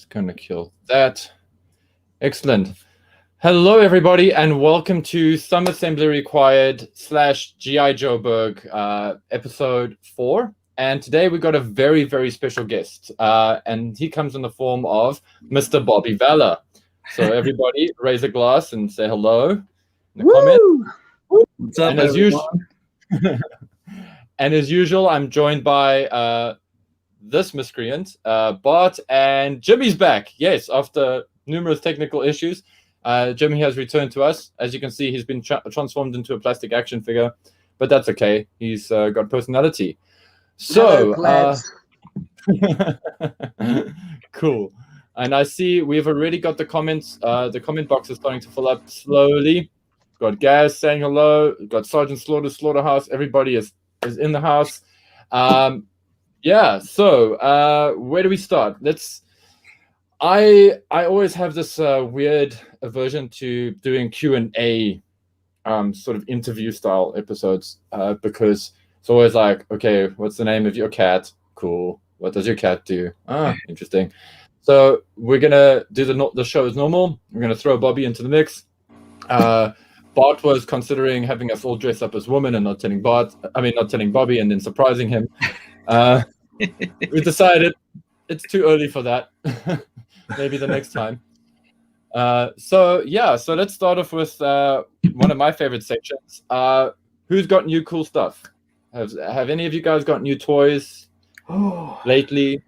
Just gonna kill that. Excellent. Hello, everybody, and welcome to Some Assembly Required / G.I. Joe Berg, episode 4. And today we got a very, very special guest, and he comes in the form of Mr. Bobby Vala. So everybody, raise a glass and say hello in the comments. What's up, and as usual, I'm joined by this miscreant, Bart, and Jimmy's back. Yes, after numerous technical issues, Jimmy has returned to us. As you can see, he's been transformed into a plastic action figure, but that's okay. He's got personality. So, cool. And I see we've already got the comments. The comment box is starting to fill up slowly. Got Gaz saying hello. We've got Sergeant Slaughterhouse. Everybody is in the house. Yeah, so where do we start? I always have this weird aversion to doing Q&A sort of interview style episodes because it's always like, okay, what's the name of your cat? Cool. What does your cat do? Ah, interesting. So we're gonna do the show as normal. We're gonna throw Bobby into the mix. Bart was considering having us all dress up as women and not telling Bobby and then surprising him. We decided it's too early for that. Maybe the next time. So let's start off with one of my favorite sections. Who's got new cool stuff? Have any of you guys got new toys lately?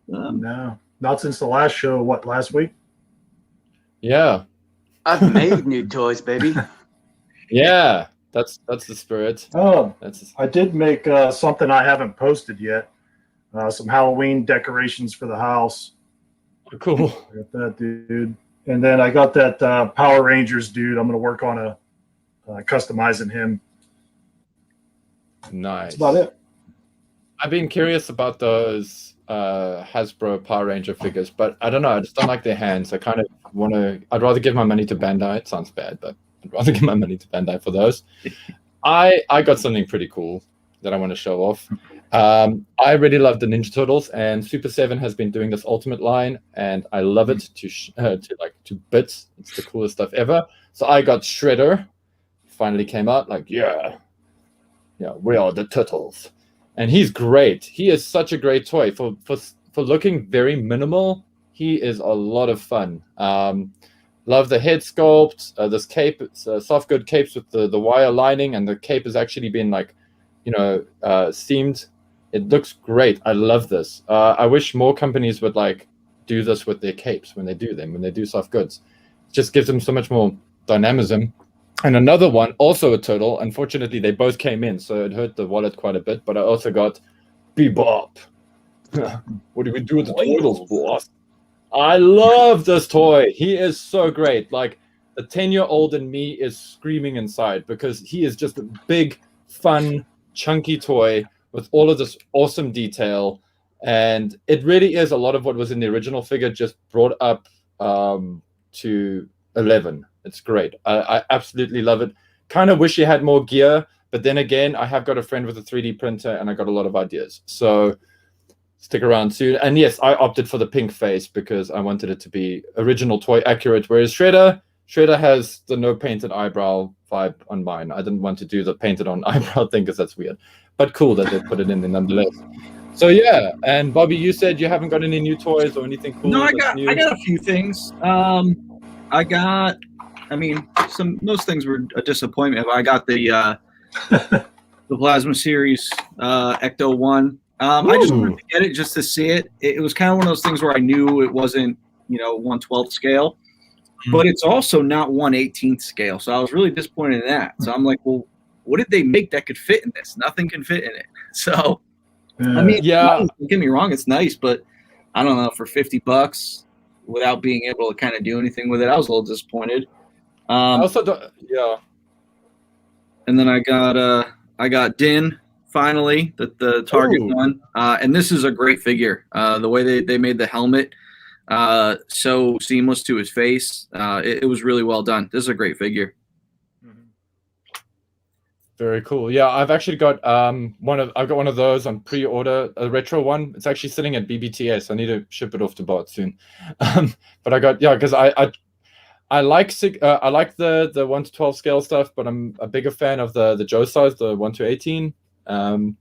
No, not since the last show. What, last week? Yeah. I've made new toys, baby. Yeah, that's the spirit. I did make something I haven't posted yet. Some Halloween decorations for the house. Cool. I got that, dude. And then I got that Power Rangers dude. I'm going to work on customizing him. Nice. That's about it. I've been curious about those Hasbro Power Ranger figures, but I don't know. I just don't like their hands. I kind of want to. I'd rather give my money to Bandai. It sounds bad, but I'd rather give my money to Bandai for those. I got something pretty cool that I want to show off. I really love the Ninja Turtles, and Super 7 has been doing this Ultimate line, and I love it to bits. It's the coolest stuff ever. So I got Shredder. Finally came out. Yeah, we are the Turtles, and he's great. He is such a great toy for looking very minimal. He is a lot of fun. Love the head sculpt. This cape, it's soft good capes with the wire lining, and the cape has actually been seamed. It looks great. I love this. I wish more companies would do this with their capes when they do soft goods. It just gives them so much more dynamism. And another one, also a turtle. Unfortunately, they both came in, so it hurt the wallet quite a bit. But I also got Bebop. What do we do with the turtles, boss? I love this toy. He is so great. The 10-year-old in me is screaming inside because he is just a big, fun, chunky toy with all of this awesome detail. And it really is a lot of what was in the original figure just brought up to 11. It's great. I absolutely love it. Kind of wish he had more gear, but then again, I have got a friend with a 3D printer and I got a lot of ideas. So stick around soon. And yes, I opted for the pink face because I wanted it to be original toy accurate, whereas Shredder has the no painted eyebrow vibe on mine. I didn't want to do the painted on eyebrow thing because that's weird. But cool that they put it in there nonetheless. So yeah, and Bobby, you said you haven't got any new toys or anything cool. No, I got a few things. Most things were a disappointment. I got the Plasma Series Ecto 1. I just wanted to get it just to see it. It was kind of one of those things where I knew it wasn't 1/12 scale, but it's also not 1/18 scale. So I was really disappointed in that. So I'm like, well, what did they make that could fit in this? Nothing can fit in it. So, don't get me wrong, it's nice, but I don't know, for $50 without being able to kind of do anything with it, I was a little disappointed. I also don't, yeah. And then I got Din finally, the Target one, and this is a great figure. The way they made the helmet so seamless to his face, it was really well done. This is a great figure. Very cool. Yeah, I've actually got I've got one of those on pre-order, a retro one. It's actually sitting at BBTS. I need to ship it off to Bart soon. But I got because I like the 1 to 12 scale stuff, but I'm a bigger fan of the Joe size, the 1 to 18. And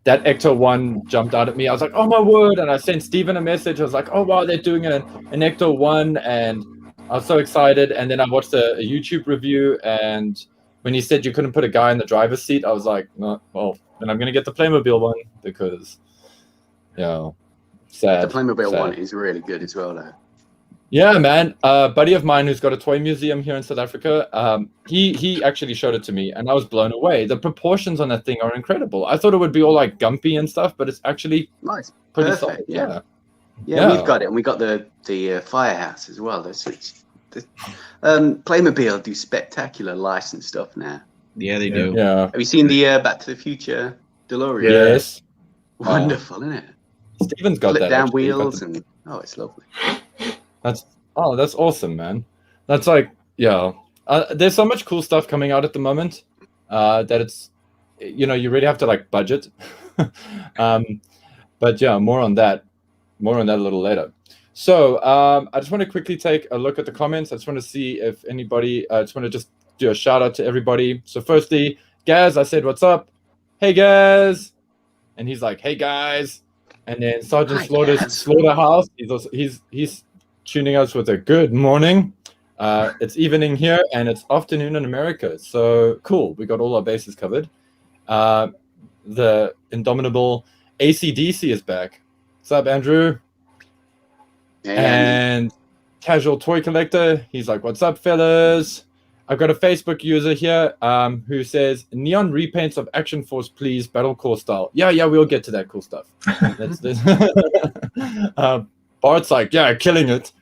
that Ecto one jumped out at me. I was like, oh my word! And I sent Steven a message. I was like, oh wow, they're doing an Ecto one, and I was so excited. And then I watched a YouTube review, and when he said you couldn't put a guy in the driver's seat, I was like, no, well, then I'm gonna get the Playmobil one because, sad. The Playmobil sad. one is really good as well, though. Yeah, man. A buddy of mine who's got a toy museum here in South Africa, he actually showed it to me, and I was blown away. The proportions on that thing are incredible. I thought it would be all like gumpy and stuff, but it's actually Nice, pretty perfect. solid. Yeah, Yeah. we've got it, and we got the firehouse as well. Playmobil do spectacular licensed stuff now. Yeah, they do. Yeah. Have you seen the Back to the Future DeLorean? Yes. Wonderful, isn't it? Steven's got Flip that. down actually. He's got wheels, the- and it's lovely. That's awesome, man. That's like, there's so much cool stuff coming out at the moment that it's, you really have to like budget. But yeah, more on that a little later. So I just want to quickly take a look at the comments. I just want to see if anybody, I just want to just do a shout out to everybody. So firstly, Gaz, I said, what's up? Hey, Gaz. And he's like, hey, guys. And then Sergeant Hi, Slaughter's Gaz. Slaughterhouse. He's tuning us with a good morning. It's evening here and it's afternoon in America. So cool. We got all our bases covered. The indomitable AC/DC is back. What's up, Andrew? And Casual Toy Collector, he's like, what's up, fellas? I've got a Facebook user here who says, neon repaints of Action Force, please, Battle Core style. Yeah, we'll get to that cool stuff. Bart's like, yeah, killing it.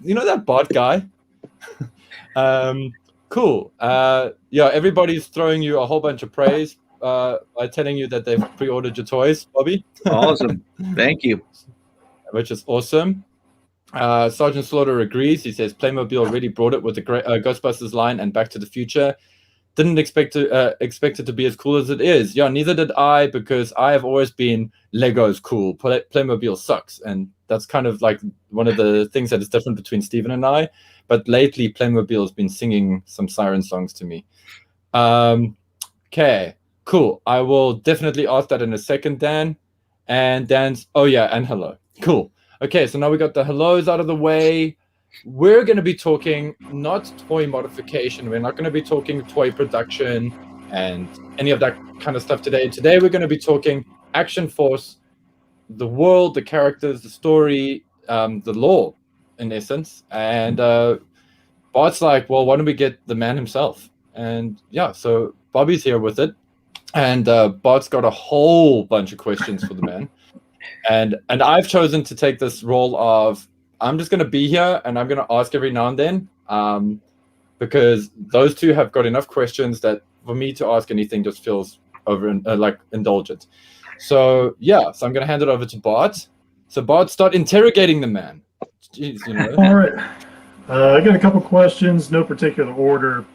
You know that Bart guy? Cool. Everybody's throwing you a whole bunch of praise by telling you that they've pre-ordered your toys, Bobby. Awesome. Thank you. Which is awesome. Sergeant Slaughter agrees. He says Playmobil really brought it with the Ghostbusters line and Back to the Future. Didn't expect it to be as cool as it is. Yeah, neither did I, because I have always been Lego's cool. Playmobil sucks, and that's kind of like one of the things that is different between Steven and I. But lately, Playmobil has been singing some siren songs to me. Okay, cool. I will definitely ask that in a second, Dan. And Dan's, and hello. Cool. Okay, so now we got the hellos out of the way. We're going to be talking not toy modification. We're not going to be talking toy production and any of that kind of stuff today. Today, we're going to be talking Action Force, the world, the characters, the story, the lore, in essence. And Bart's like, well, why don't we get the man himself? And yeah, so Bobby's here with it. And Bart's got a whole bunch of questions for the man. And I've chosen to take this role of, I'm just going to be here and I'm going to ask every now and then, because those two have got enough questions that for me to ask anything just feels like indulgent. So yeah, so I'm going to hand it over to Bart. So Bart, start interrogating the man. Jeez, All right. I got a couple questions, no particular order.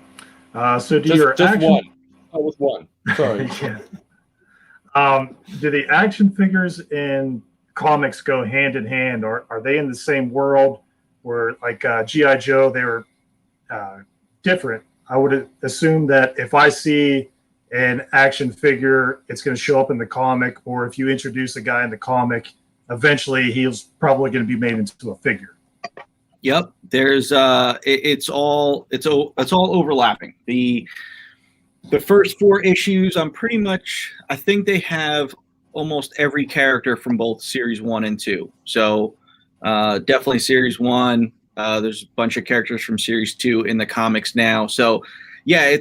So do your just action... one. Start with one. Sorry. Do the action figures in comics go hand in hand, or are they in the same world? Where like G.I. Joe, they were different. I would assume that if I see an action figure, it's going to show up in the comic, or if you introduce a guy in the comic, eventually he's probably going to be made into a figure. Yep. There's it's all overlapping. The first 4 issues, I think they have almost every character from both series 1 and 2. So definitely series 1. There's a bunch of characters from series 2 in the comics now. So yeah,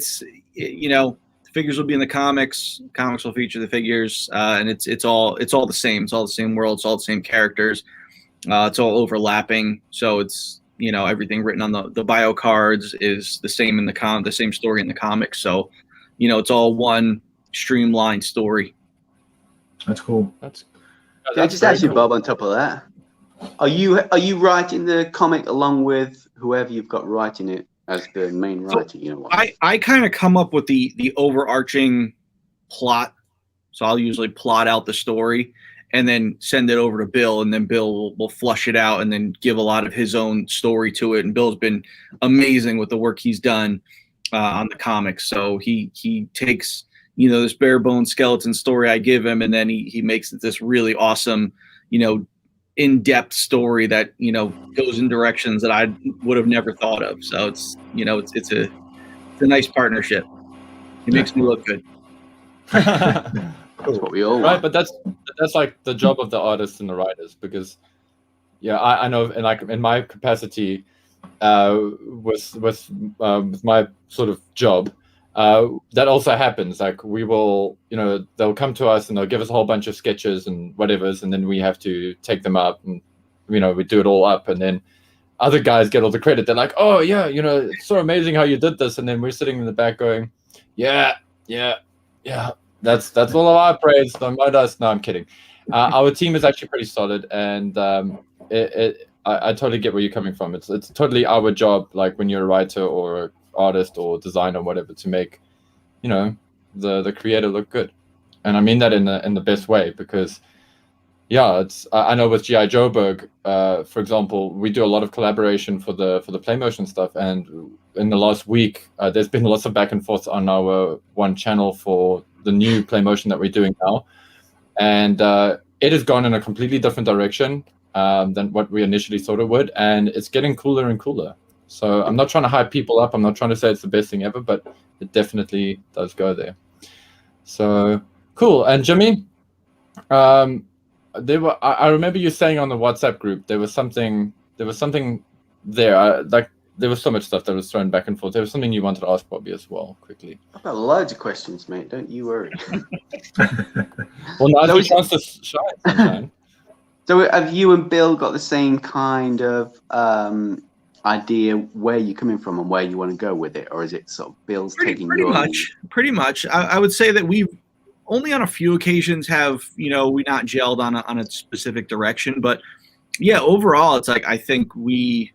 the figures will be in the comics. Comics will feature the figures, and it's all the same. It's all the same world. It's all the same characters. It's all overlapping. So it's everything written on the bio cards is the same in the same story in the comics. So it's all one streamlined story. That's cool. Can I just ask you, Bob, on top of that, are you writing the comic along with whoever you've got writing it as the main writer? You know what? I kind of come up with the overarching plot. So I'll usually plot out the story and then send it over to Bill, and then Bill will flush it out and then give a lot of his own story to it. And Bill's been amazing with the work he's done on the comics. So he takes, this bare bones skeleton story I give him, and then he makes it this really awesome, in-depth story that, goes in directions that I would have never thought of. So it's a nice partnership. It makes me look good. That's what we all right, want. but that's like the job of the artists and the writers, because I know, and like in my capacity with my sort of job, that also happens. Like we will, they'll come to us and they'll give us a whole bunch of sketches and whatever's, and then we have to take them up and we do it all up, and then other guys get all the credit. They're like, oh yeah, it's so amazing how you did this, and then we're sitting in the back going, yeah. That's all of our praise. Don't mind us. No, I'm kidding. Our team is actually pretty solid, and I totally get where you're coming from. It's totally our job, like when you're a writer or artist or designer or whatever, to make the creator look good. And I mean that in the best way, because I know with G.I. Joeberg, for example, we do a lot of collaboration for the PlayMotion stuff, and in the last week there's been lots of back and forth on our one channel for the new PlayMotion that we're doing now, and it has gone in a completely different direction than what we initially thought it would, and it's getting cooler and cooler. So I'm not trying to hype people up, I'm not trying to say it's the best thing ever, but it definitely does go there. So cool. And Jimmy, I remember you saying on the WhatsApp group there was something there. There was so much stuff that was thrown back and forth. There was something you wanted to ask Bobby as well, quickly. I've got loads of questions, mate. Don't you worry. Well, now's your chance to shine, sunshine. So have you and Bill got the same kind of idea where you're coming from and where you want to go with it? Or is it sort of Bill's taking your lead? Pretty much. I would say that we've only on a few occasions have, we not gelled on a specific direction. But yeah, overall, it's like I think we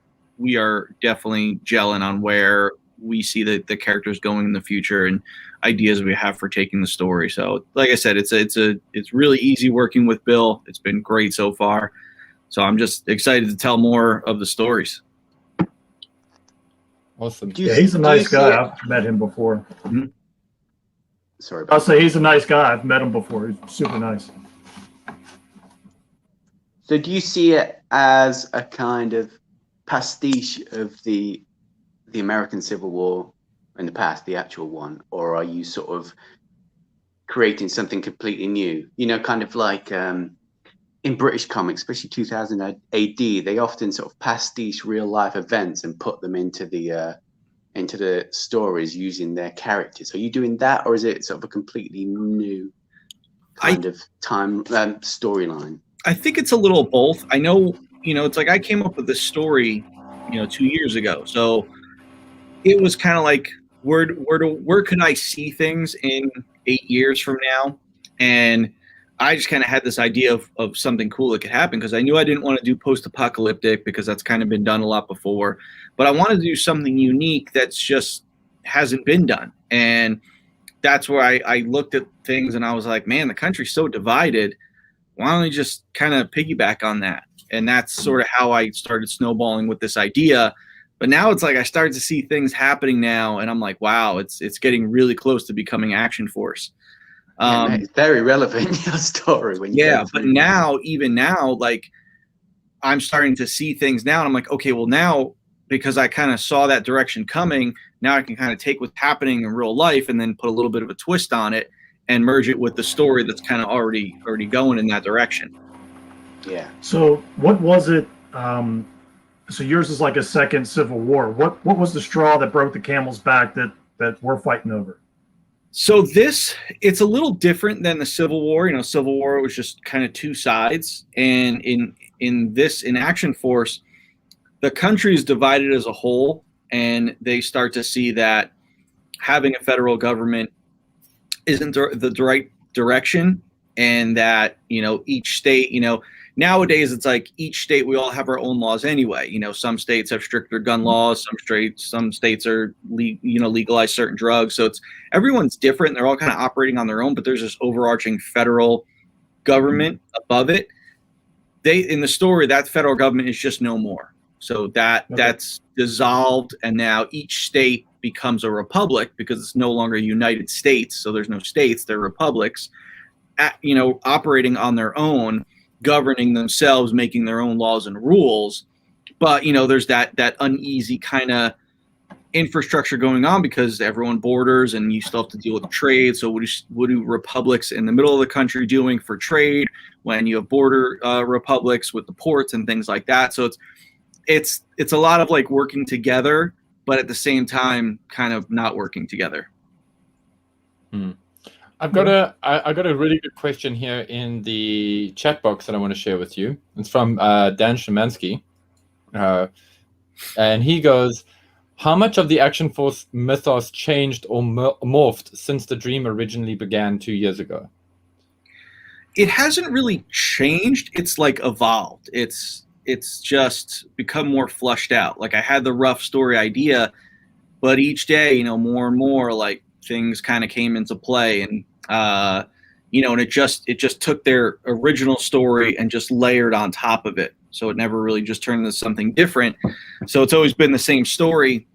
are definitely gelling on where we see the characters going in the future and ideas we have for taking the story. So like I said, it's really easy working with Bill. It's been great so far. So I'm just excited to tell more of the stories. Awesome. Yeah, he's a nice guy. I've met him before. Mm-hmm. Sorry. I'll say he's a nice guy. I've met him before. He's super nice. So do you see it as a kind of pastiche of the American Civil War in the past, the actual one, or are you sort of creating something completely new? Kind of like in British comics, especially 2000 AD, they often sort of pastiche real life events and put them into the stories using their characters. Are you doing that, or is it sort of a completely new kind of time storyline? I think it's a little both. I know, it's like I came up with this story, 2 years ago. So it was kind of like, where could I see things in 8 years from now? And I just kind of had this idea of something cool that could happen, because I knew I didn't want to do post-apocalyptic because that's kind of been done a lot before. But I wanted to do something unique that's just hasn't been done. And that's where I looked at things and I was like, man, the country's so divided. Why don't we just kind of piggyback on that? And that's sort of how I started snowballing with this idea. But now it's like I started to see things happening now, and I'm like, wow, it's getting really close to becoming Action Force. It's very relevant in your story. But even now, like I'm starting to see things now, and I'm like, okay, well now, because I kind of saw that direction coming, now I can kind of take what's happening in real life and then put a little bit of a twist on it and merge it with the story that's kind of already going in that direction. Yeah. So what was it? So yours is like a second Civil War. What was the straw that broke the camel's back that we're fighting over? So it's a little different than the Civil War. Civil War was just kind of two sides, and in Action Force, the country is divided as a whole, and they start to see that having a federal government isn't the right direction, and that each state Nowadays, it's like each state, we all have our own laws anyway. You know, some states have stricter gun laws, some states are legalize certain drugs. So it's everyone's different. They're all kind of operating on their own, but there's this overarching federal government above it. In the story, that federal government is just no more. So that's dissolved, and now each state becomes a republic because it's no longer United States. So there's no states; they're republics, operating on their own, governing themselves, making their own laws and rules. But there's that uneasy kind of infrastructure going on because everyone borders, and you still have to deal with trade. So what do republics in the middle of the country doing for trade when you have border republics with the ports and things like that? So it's a lot of like working together, but at the same time, kind of not working together. I got a really good question here in the chat box that I want to share with you. It's from Dan Szymanski, and he goes, "How much of the Action Force mythos changed or morphed since the Dream originally began 2 years ago?" It hasn't really changed. It's like evolved. It's just become more flushed out. Like I had the rough story idea, but each day, more and more like things kind of came into play, and and it just took their original story and just layered on top of it. So it never really just turned into something different. So it's always been the same story,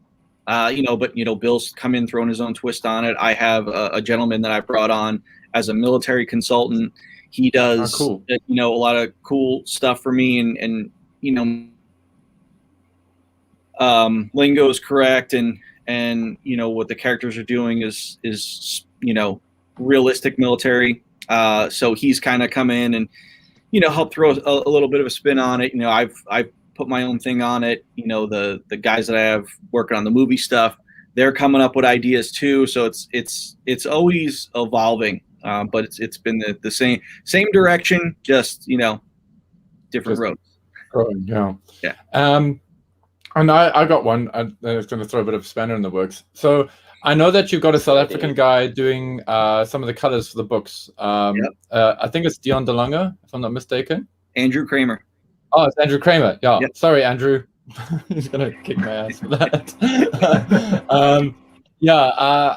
but Bill's come in throwing his own twist on it. I have a gentleman that I brought on as a military consultant. He does a lot of cool stuff for me, and lingo is correct, and what the characters are doing is realistic military. So he's kind of come in and help throw a little bit of a spin on it. I've put my own thing on it. The guys that I have working on the movie stuff, they're coming up with ideas too. So it's always evolving, but it's been the same direction, just different roads. Yeah. And I got one. I was going to throw a bit of a spanner in the works. So I know that you've got a South African guy doing some of the colors for the books. I think it's Dion DeLonge, if I'm not mistaken. Andrew Kramer. Oh, it's Andrew Kramer. Yeah. Yep. Sorry, Andrew. He's going to kick my ass for that.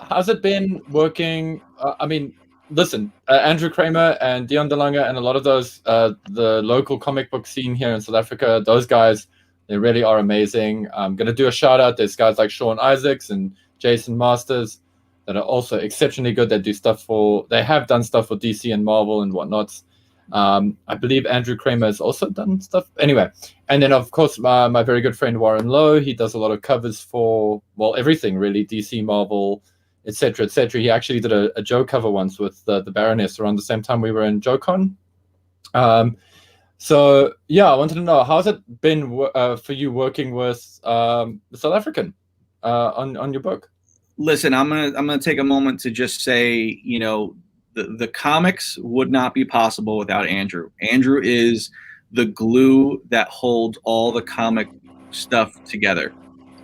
How's it been working? Listen, Andrew Kramer and Dion DeLonge and a lot of those, the local comic book scene here in South Africa, those guys, they really are amazing. I'm going to do a shout out. There's guys like Sean Isaacs and Jason Masters that are also exceptionally good. They have done stuff for DC and Marvel and whatnot. I believe Andrew Kramer has also done stuff. Anyway, and then of course my very good friend Warren Lowe. He does a lot of covers for everything really, DC, Marvel, etc., etc. He actually did a Joe cover once with the Baroness around the same time we were in JoeCon. So yeah, I wanted to know, how's it been for you working with the South African on your book? Listen, I'm gonna take a moment to just say, the comics would not be possible without Andrew. Andrew is the glue that holds all the comic stuff together.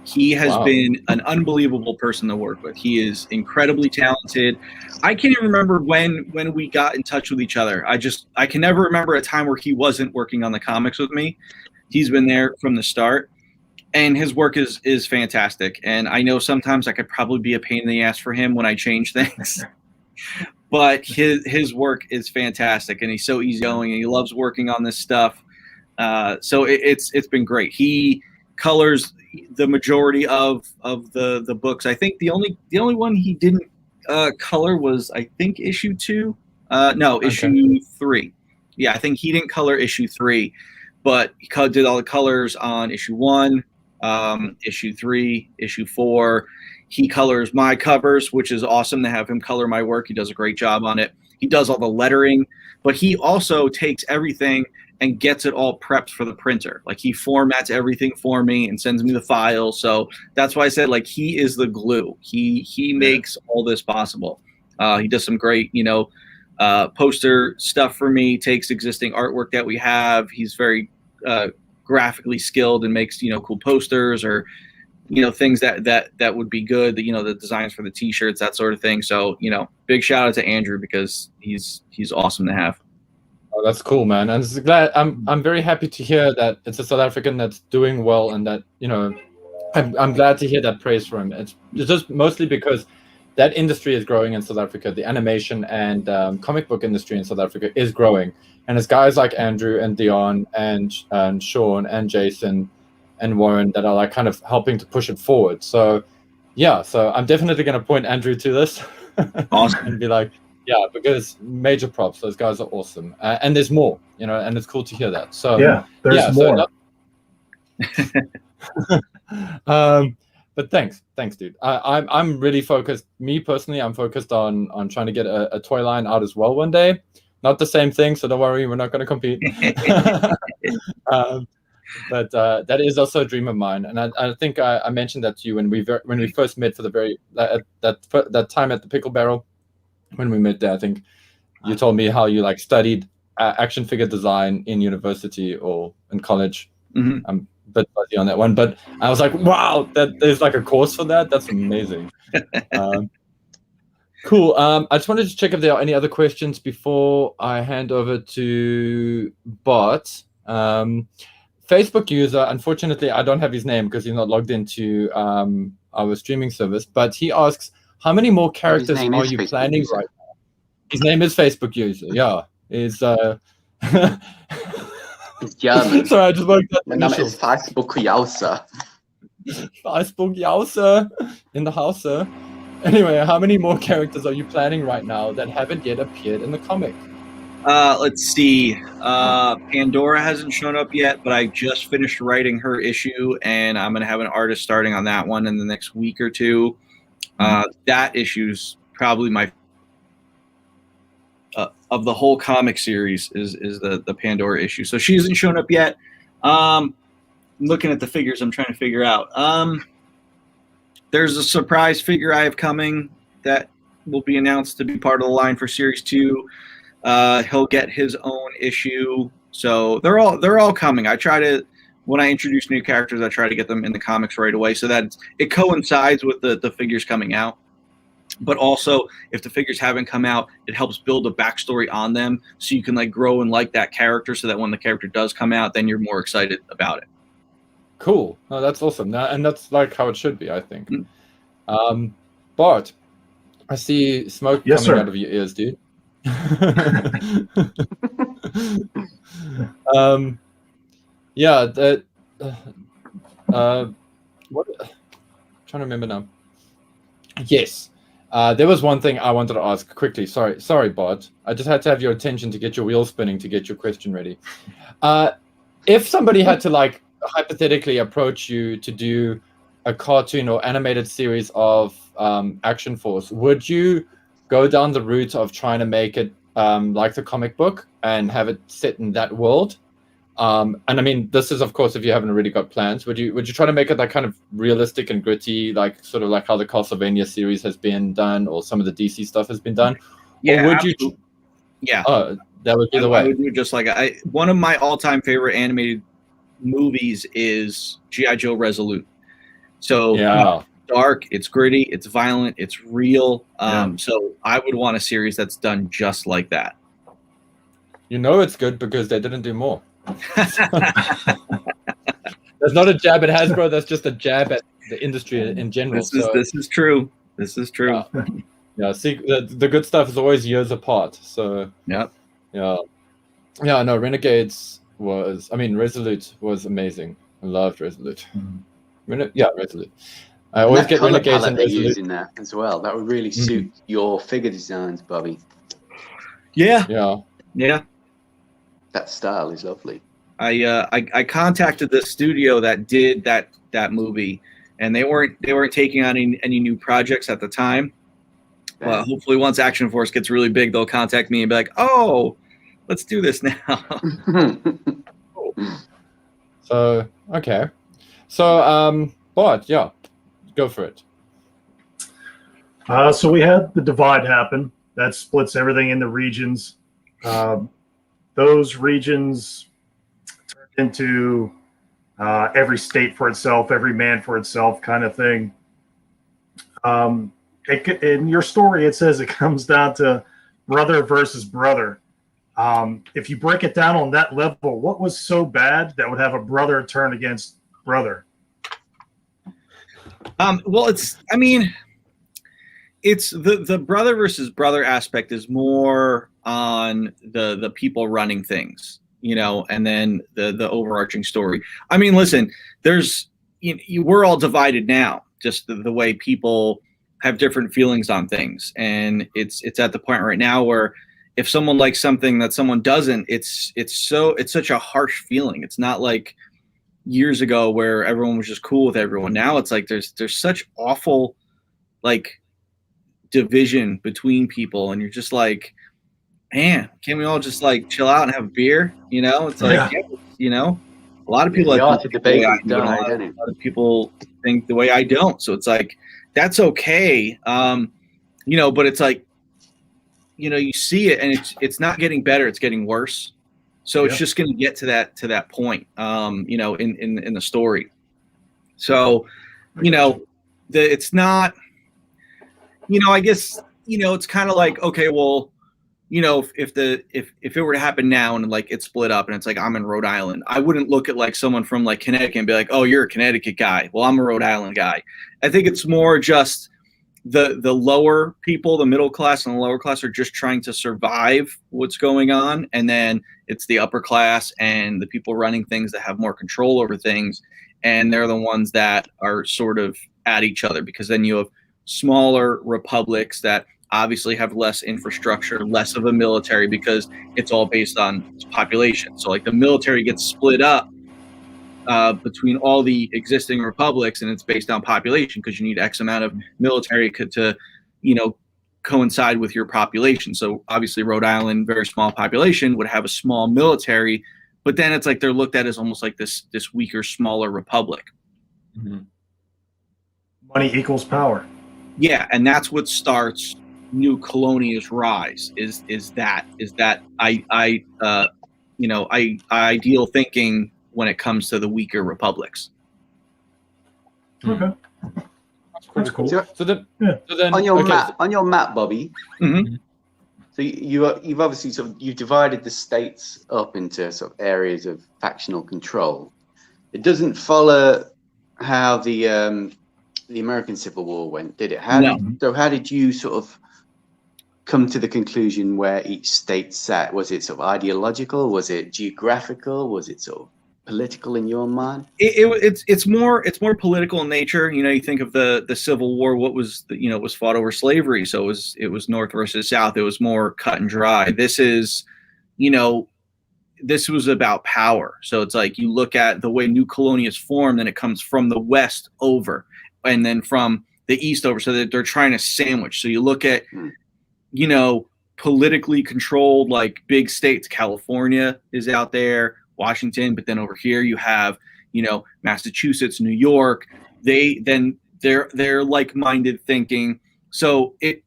He has been an unbelievable person to work with. He is incredibly talented. I can't even remember when we got in touch with each other. I can never remember a time where he wasn't working on the comics with me. He's been there from the start, and his work is fantastic. And I know sometimes I could probably be a pain in the ass for him when I change things, but his work is fantastic, and he's so easygoing, and he loves working on this stuff. So it's been great. He colors the majority of the books. I think the only one he didn't color was, I think, issue 2. Issue 3. Yeah, I think he didn't color issue 3, but he did all the colors on issue 1, issue 3, issue 4. He colors my covers, which is awesome to have him color my work. He does a great job on it. He does all the lettering, but he also takes everything and gets it all prepped for the printer. Like, he formats everything for me and sends me the file. So that's why I said, like, he is the glue. He makes all this possible. He does some great, poster stuff for me, takes existing artwork that we have. He's very graphically skilled and makes, cool posters or, things that would be good, the designs for the t-shirts, that sort of thing. So, big shout out to Andrew, because he's awesome to have. Oh, that's cool, man. And it's glad I'm very happy to hear that it's a South African that's doing well, and that I'm glad to hear that praise from him. It's just mostly because that industry is growing in South Africa. The animation and comic book industry in South Africa is growing, and it's guys like Andrew and Dion and Sean and Jason and Warren that are like kind of helping to push it forward. So yeah, so I'm definitely going to point Andrew to this. Awesome. And be like, yeah, because major props. Those guys are awesome, and there's more, and it's cool to hear that. So Yeah, there's more. But thanks, dude. I'm really focused. Me personally, I'm focused on trying to get a toy line out as well one day. Not the same thing, so don't worry, we're not going to compete. But that is also a dream of mine, and I think I mentioned that to you when we first met for the very that time at the Pickle Barrel when we met there. I think you told me how you like studied action figure design in university or in college. Mm-hmm. I'm a bit fuzzy on that one, but I was like, wow, that there's like a course for that. That's amazing. Cool. I just wanted to check if there are any other questions before I hand over to Bart. Facebook user, unfortunately, I don't have his name because he's not logged into our streaming service, but he asks, how many more characters are you planning right now? His name is Facebook user, yeah. It's German. Sorry, I just worked out the Mein Name initials. ist Facebook Jauser. Facebook Jauser in the house, sir. Anyway, how many more characters are you planning right now that haven't yet appeared in the comic? Let's see. Pandora hasn't shown up yet, but I just finished writing her issue, and I'm going to have an artist starting on that one in the next week or two. That issue's probably my of the whole comic series is the Pandora issue. So she hasn't shown up yet. Looking at the figures, I'm trying to figure out. There's a surprise figure I have coming that will be announced to be part of the line for Series 2. He'll get his own issue. So they're all coming. I try to, when I introduce new characters, I try to get them in the comics right away so that it coincides with the figures coming out. But also, if the figures haven't come out, it helps build a backstory on them so you can like grow and like that character so that when the character does come out, then you're more excited about it. Cool. No, that's awesome. And that's like how it should be, I think. Bart, I see smoke coming out of your ears, dude. Yeah, that what I'm trying to remember now. Yes. There was one thing I wanted to ask quickly. Sorry, Bart. I just had to have your attention to get your wheel spinning to get your question ready. If somebody had to like hypothetically approach you to do a cartoon or animated series of Action Force, would you go down the route of trying to make it like the comic book and have it set in that world? And I mean, this is of course if you haven't already got plans. Would you try to make it like kind of realistic and gritty, like sort of like how the Castlevania series has been done, or some of the DC stuff has been done? Yeah, or would absolutely. you? Yeah. Oh, that would be the way. I would do just like one of my all-time favorite animated movies is G.I. Joe Resolute. So yeah. Dark, it's gritty, it's violent, it's real. So I would want a series that's done just like that. You know it's good because they didn't do more. That's not a jab at Hasbro. That's just a jab at the industry in general. This is true. This is true. Yeah. See, the good stuff is always years apart. So yeah. No, Renegades was. I mean, Resolute was amazing. I loved Resolute. Resolute. I always get Renegades and Resolute using there as well. That would really suit your figure designs, Bobby. Yeah. That style is lovely. I contacted the studio that did that movie, and they weren't taking on any new projects at the time. But hopefully, once Action Force gets really big, they'll contact me and be like, "Oh, let's do this now." Cool. So okay, so Bart, yeah, go for it. So we had the divide happen. That splits everything into regions. Those regions turned into every state for itself, every man for itself kind of thing. In your story, it says it comes down to brother versus brother. If you break it down on that level, what was so bad that would have a brother turn against brother? Well, it's the brother versus brother aspect is more on the people running things, and then the overarching story. I mean, listen, we're all divided now, just the way people have different feelings on things, and it's at the point right now where if someone likes something that someone doesn't, it's such a harsh feeling. It's not like years ago where everyone was just cool with everyone. Now it's like there's such awful like division between people, and you're just like, man, can't we all just like chill out and have a beer? It's like, a lot of people The art think of debate the way I is do, and died, a isn't it? lot of people think the way I don't. So it's like, that's okay. But it's like, you see it, and it's not getting better, it's getting worse. So it's just going to get to that point, in the story. So, it's not, I guess, it's kind of like, okay, well, if it were to happen now and like it split up and it's like I'm in Rhode Island, I wouldn't look at like someone from like Connecticut and be like, oh, you're a Connecticut guy. Well, I'm a Rhode Island guy. I think it's more just the lower people, the middle class and the lower class are just trying to survive what's going on. And then it's the upper class and the people running things that have more control over things. And they're the ones that are sort of at each other, because then you have smaller republics that obviously have less infrastructure, less of a military, because it's all based on population. So like the military gets split up between all the existing republics, and it's based on population because you need X amount of military to coincide with your population. So obviously Rhode Island, very small population, would have a small military, but then it's like they're looked at as almost like this weaker, smaller republic. Mm-hmm. Money equals power. Yeah, and that's what starts new colonia's rise. Is that ideal thinking when it comes to the weaker republics. Okay, that's cool. So then on your map, Bobby. Mm-hmm. So you've obviously you've divided the states up into sort of areas of factional control. It doesn't follow how the American Civil War went, did it? How did you sort of come to the conclusion where each state sat? Was it sort of ideological? Was it geographical? Was it sort of political in your mind? It's more political in nature. You think of the Civil War. What was it was fought over slavery, so it was North versus South. It was more cut and dry. This is, this was about power. So it's like you look at the way New Colonia is formed, and it comes from the west over, and then from the east over. So that they're trying to sandwich. So you look at, politically controlled like big states. California is out there, Washington, but then over here you have, Massachusetts, New York. They're like-minded thinking. So it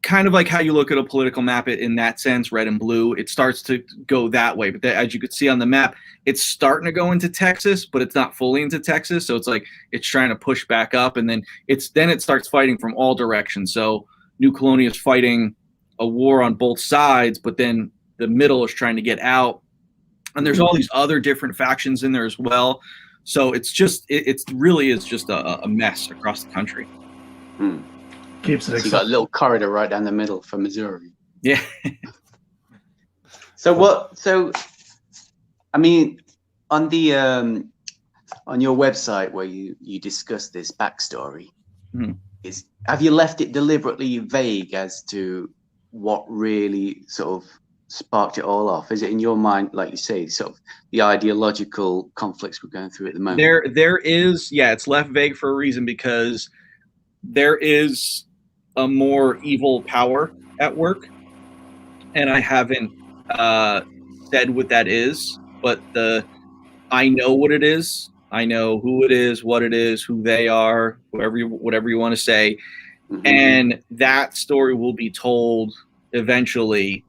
kind of like how you look at a political map in that sense, red and blue, it starts to go that way. But as you could see on the map, it's starting to go into Texas, but it's not fully into Texas. So it's like it's trying to push back up, and then it starts fighting from all directions. So New Colonia is fighting a war on both sides, but then the middle is trying to get out. And there's all these other different factions in there as well. So it's just, it really is just a mess across the country. Keeps it. So you got a little corridor right down the middle for Missouri. Yeah. So I mean, on the on your website where you discuss this backstory, have you left it deliberately vague as to what really sort of sparked it all off? Is it in your mind, like you say, sort of the ideological conflicts we're going through at the moment? There is, it's left vague for a reason, because there is a more evil power at work, and I haven't said what that is, but I know what it is. I know who it is, what it is, who they are, whatever you want to say. Mm-hmm. And that story will be told eventually,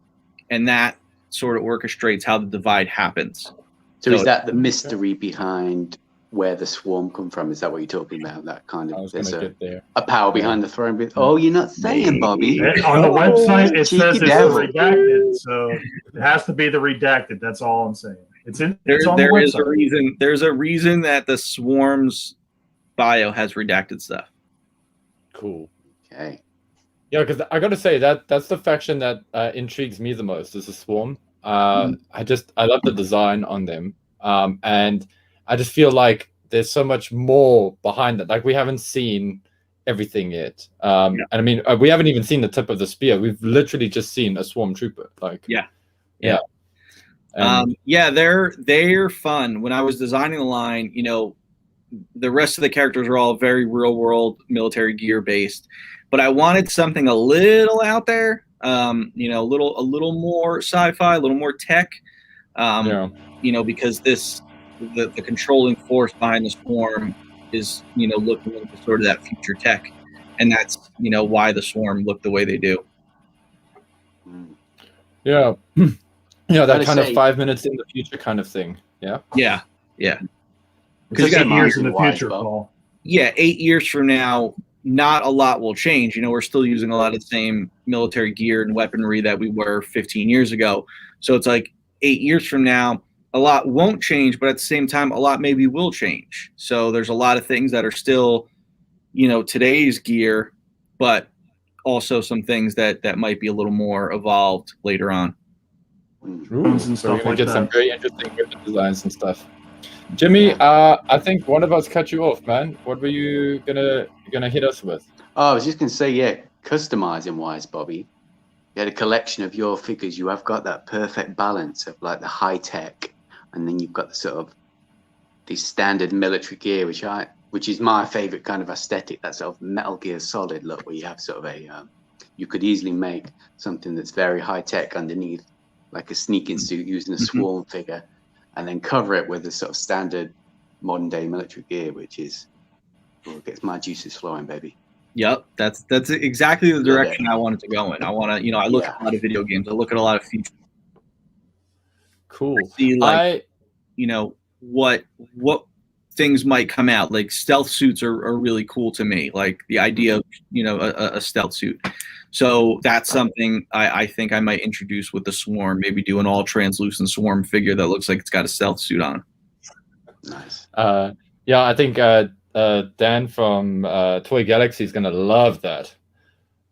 and that sort of orchestrates how the divide happens. So is that the mystery behind where the swarm come from? Is that what you're talking about? That kind I of was there's gonna get there. a power behind the throne. Oh, you're not saying, Bobby. On the website, it Cheeky says it's devil. redacted, so it has to be the redacted. That's all I'm saying. It's on the There is website. a reason. There's a reason that the Swarm's bio has redacted stuff. Cool. Okay. Yeah, because I gotta say that's the faction that intrigues me the most is the Swarm. I love the design on them, and I just feel like there's so much more behind it. Like we haven't seen everything yet, and I mean we haven't even seen the tip of the spear. We've literally just seen a Swarm Trooper. Like Yeah. And, They're fun. When I was designing the line, the rest of the characters are all very real world military gear based, but I wanted something a little out there, a little more sci-fi, a little more tech, because the controlling force behind the Swarm is, looking into sort of that future tech, and that's, why the Swarm look the way they do. yeah, that Gotta kind of say- 5 minutes in the future kind of thing. Yeah. Yeah. Because Just 8 years in the mind-wise, future, Bob. Paul. Yeah, 8 years from now, not a lot will change. We're still using a lot of the same military gear and weaponry that we were 15 years ago. So it's like 8 years from now, a lot won't change, but at the same time, a lot maybe will change. So there's a lot of things that are still, today's gear, but also some things that might be a little more evolved later on. Drones and So we're stuff gonna like get some that. very interesting weapon designs and stuff. Jimmy, I think one of us cut you off, man. What were you gonna hit us with? Oh, I was just going to say, yeah, customizing wise, Bobby, you had a collection of your figures. You have got that perfect balance of like the high tech, and then you've got the sort of the standard military gear, which is my favorite kind of aesthetic. That sort of Metal Gear Solid look, where you have sort of you could easily make something that's very high tech underneath, like a sneaking suit using a Swarm figure, and then cover it with a sort of standard modern day military gear, which is gets my juices flowing, baby. Yep, that's exactly the direction I wanted to go in. I want to, I look at a lot of video games. I look at a lot of features. Cool. See, like, what things might come out. Like stealth suits are really cool to me. Like the idea of, a stealth suit. So that's something I think I might introduce with the Swarm. Maybe do an all translucent Swarm figure that looks like it's got a stealth suit on. Nice. Yeah, I think Dan from Toy Galaxy is gonna love that,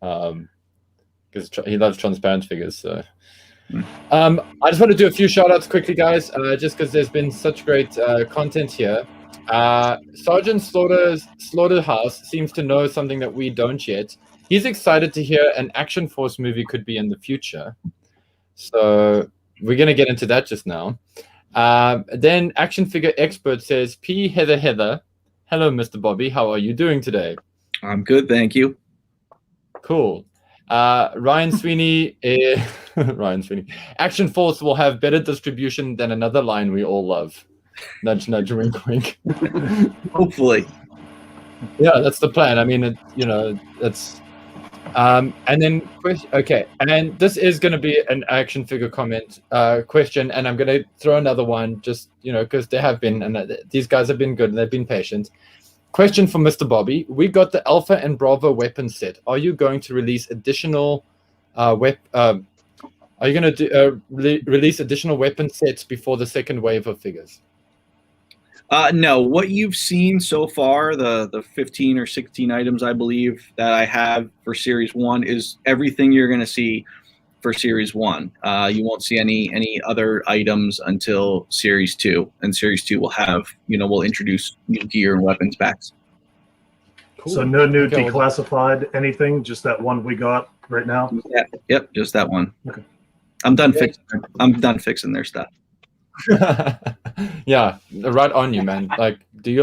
because he loves transparent figures. So, I just want to do a few shout outs quickly, guys, just because there's been such great content here. Sergeant Slaughterhouse seems to know something that we don't yet. He's excited to hear an Action Force movie could be in the future. So we're gonna get into that just now. Then Action Figure Expert says, P. Heather. Hello, Mr. Bobby. How are you doing today? I'm good, thank you. Cool. Ryan Sweeney. Ryan Sweeney. Action Force will have better distribution than another line we all love. Nudge, nudge, wink, wink. Hopefully. Yeah, that's the plan. I mean, that's. And then, okay, and this is going to be an action figure comment question, and I'm going to throw another one, just because they have been, and these guys have been good and they've been patient. Question for Mr. Bobby: we got the Alpha and Bravo weapon set. Are you going to release additional Are you going to release additional weapon sets before the second wave of figures? No, what you've seen so far, the 15 or 16 items, I believe, that I have for Series 1 is everything you're going to see for Series 1. You won't see any other items until Series 2. And Series 2 will have, we'll introduce new gear and weapons packs. Cool. So no new declassified anything, just that one we got right now? Yeah, yep, just that one. Okay. I'm done fixing their stuff. Yeah, right on you, man. Like, do you.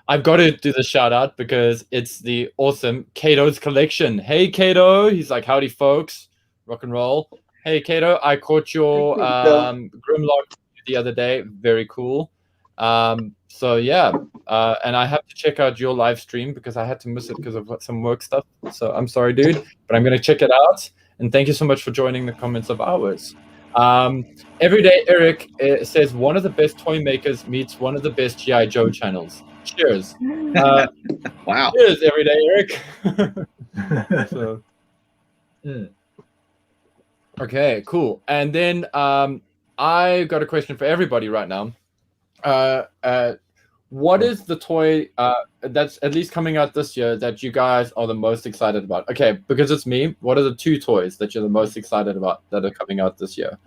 I've got to do the shout out because it's the awesome Cato's collection. Hey, Cato. He's like, howdy, folks. Rock and roll. Hey, Cato. I caught your Grimlock the other day. Very cool. So yeah, and I have to check out your live stream because I had to miss it because of some work stuff. So I'm sorry, dude, but I'm gonna check it out. And thank you so much for joining the comments of ours. Everyday Eric says one of the best toy makers meets one of the best GI Joe channels. Cheers. Wow. Cheers, Everyday Eric. So, okay, cool. And then I got a question for everybody right now. What is the toy that's at least coming out this year that you guys are the most excited about? Okay, because it's me, what are the 2 toys that you're the most excited about that are coming out this year?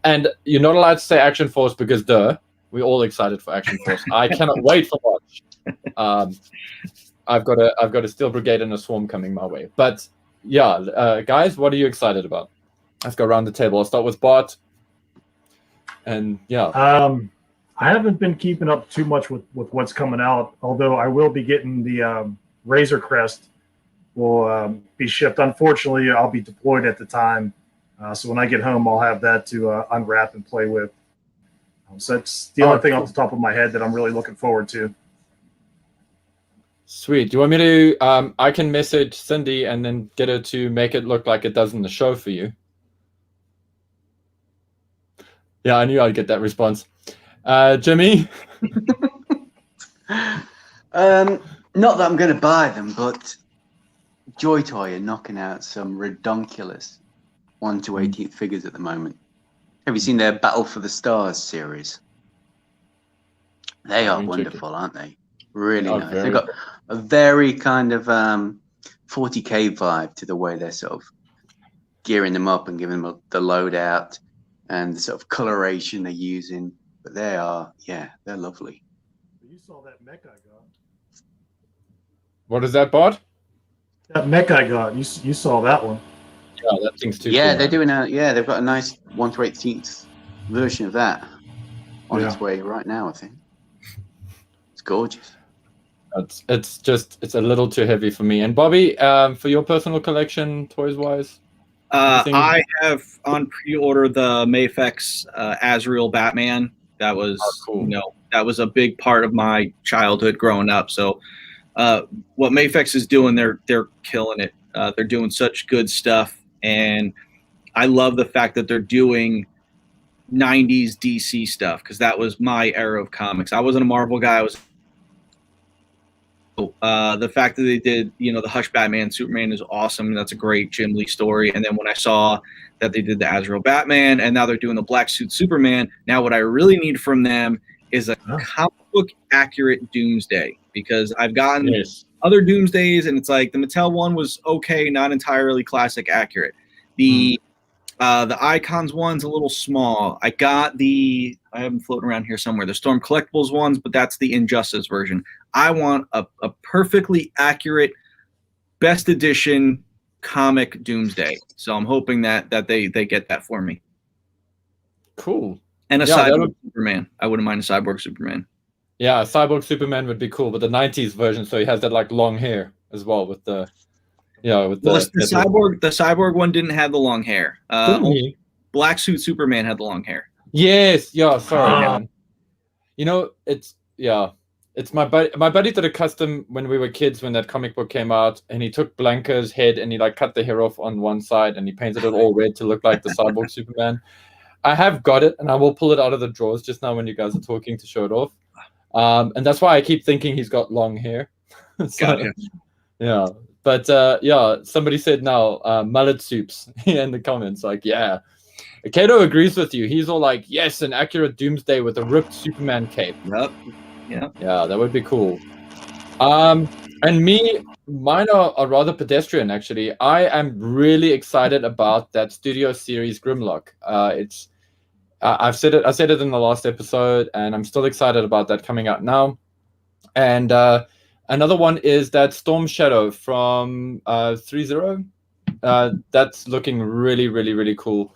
And you're not allowed to say Action Force because we're all excited for Action Force. I cannot wait for March. I've got a Steel Brigade and a Swarm coming my way. But yeah, guys, what are you excited about? Let's go around the table. I'll start with Bart. And yeah. I haven't been keeping up too much with what's coming out, although I will be getting the Razor Crest will be shipped. Unfortunately, I'll be deployed at the time. So when I get home, I'll have that to unwrap and play with. So that's the only thing off the top of my head that I'm really looking forward to. Sweet. Do you want me to, I can message Cindy and then get her to make it look like it does in the show for you. Yeah, I knew I'd get that response. Jimmy? Not that I'm going to buy them, but Joy Toy are knocking out some redonkulous 1 to 18th figures at the moment. Have you seen their Battle for the Stars series? They are wonderful, aren't they? Really nice. They've got a very kind of 40K vibe to the way they're sort of gearing them up and giving them the loadout and the sort of coloration they're using. But they are, they're lovely. You saw that mech I got. What is that, Bart? That mech I got. You saw that one. Yeah, that thing's too Yeah, cool, they're doing they've got a nice 1 to 18th version of that on its way right now, I think. It's gorgeous. It's a little too heavy for me. And Bobby, for your personal collection, toys-wise? I have on pre-order the Mafex Azrael Batman. That was cool. That was a big part of my childhood growing up. So what Mafex is doing, they're killing it. They're doing such good stuff, and I love the fact that they're doing 90s DC stuff, because that was my era of comics. I wasn't a Marvel guy. I was the fact that they did, the Hush Batman Superman is awesome. That's a great Jim Lee story. And then when I saw that they did the Azrael Batman and now they're doing the Black Suit Superman, now what I really need from them is a comic book accurate Doomsday, because I've gotten other Doomsdays and it's like the Mattel one was okay, not entirely classic accurate. The Icons one's a little small. I got I have them floating around here somewhere, the Storm Collectibles ones, but that's the Injustice version. I want a perfectly accurate, best edition comic Doomsday. So I'm hoping that they get that for me. Cool. And a Cyborg Superman. I wouldn't mind a Cyborg Superman. Yeah, a Cyborg Superman would be cool, but the 90s version, so he has that like long hair as well with the the Cyborg one didn't have the long hair. Black Suit Superman had the long hair. Yes, sorry, man. It's my buddy. My buddy did a custom when we were kids when that comic book came out, and he took Blanca's head and he like cut the hair off on one side and he painted it all red to look like the Cyborg Superman. I have got it, and I will pull it out of the drawers just now when you guys are talking to show it off. And that's why I keep thinking he's got long hair. Gotcha. Yeah. But somebody said now mullet soups in the comments. Like, yeah, Kato agrees with you. He's all like, yes, an accurate Doomsday with a ripped Superman cape. Yep. Yeah, that would be cool. And mine are rather pedestrian, actually. I am really excited about that Studio Series Grimlock. I said it in the last episode, and I'm still excited about that coming out now. And another one is that Storm Shadow from 3.0. That's looking really, really, really cool.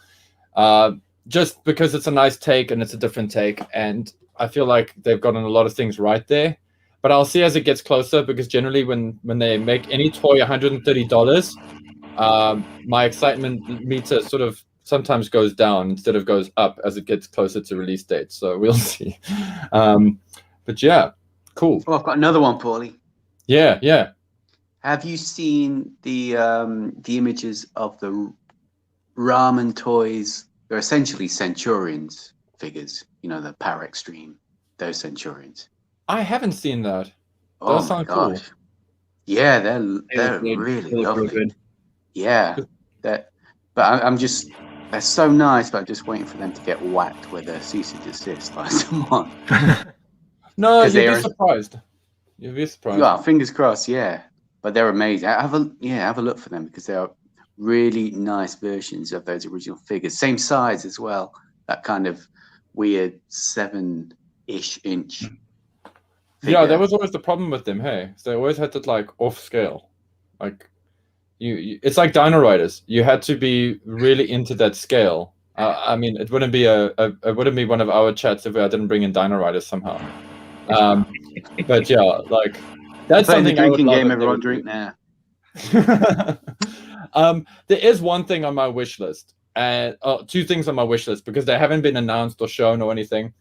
Just because it's a nice take and it's a different take, and I feel like they've gotten a lot of things right there. But I'll see as it gets closer, because generally when they make any toy $130, my excitement meter sort of sometimes goes down instead of goes up as it gets closer to release date. So we'll see. But yeah, cool. Oh, I've got another one, Paulie. Yeah. Have you seen the images of the Ramen toys they're essentially Centurions figures. You know, the Power Extreme, those Centurions. I haven't seen that. Oh Those my sound gosh. cool. Yeah, They they're look good. really They look real lovely. good. Yeah, but I'm just, they're so nice, but I'm just waiting for them to get whacked with a cease and desist by someone. No, 'Cause you'd they be are- surprised. You'd be surprised. Yeah, fingers crossed. Yeah, but they're amazing. Have a look for them because they are really nice versions of those original figures. Same size as well. That kind of weird 7-ish inch. Yeah, figure. that was always the problem with them. Hey, so they always had to like off scale, like it's like Dino Riders. You had to be really into that scale. I mean, it wouldn't be it wouldn't be one of our chats if I didn't bring in Dino Riders somehow. But yeah, like that's Playing the something I would drinking love game. if they Everyone would drink do. now. There is one thing on my wish list, and two things on my wish list because they haven't been announced or shown or anything.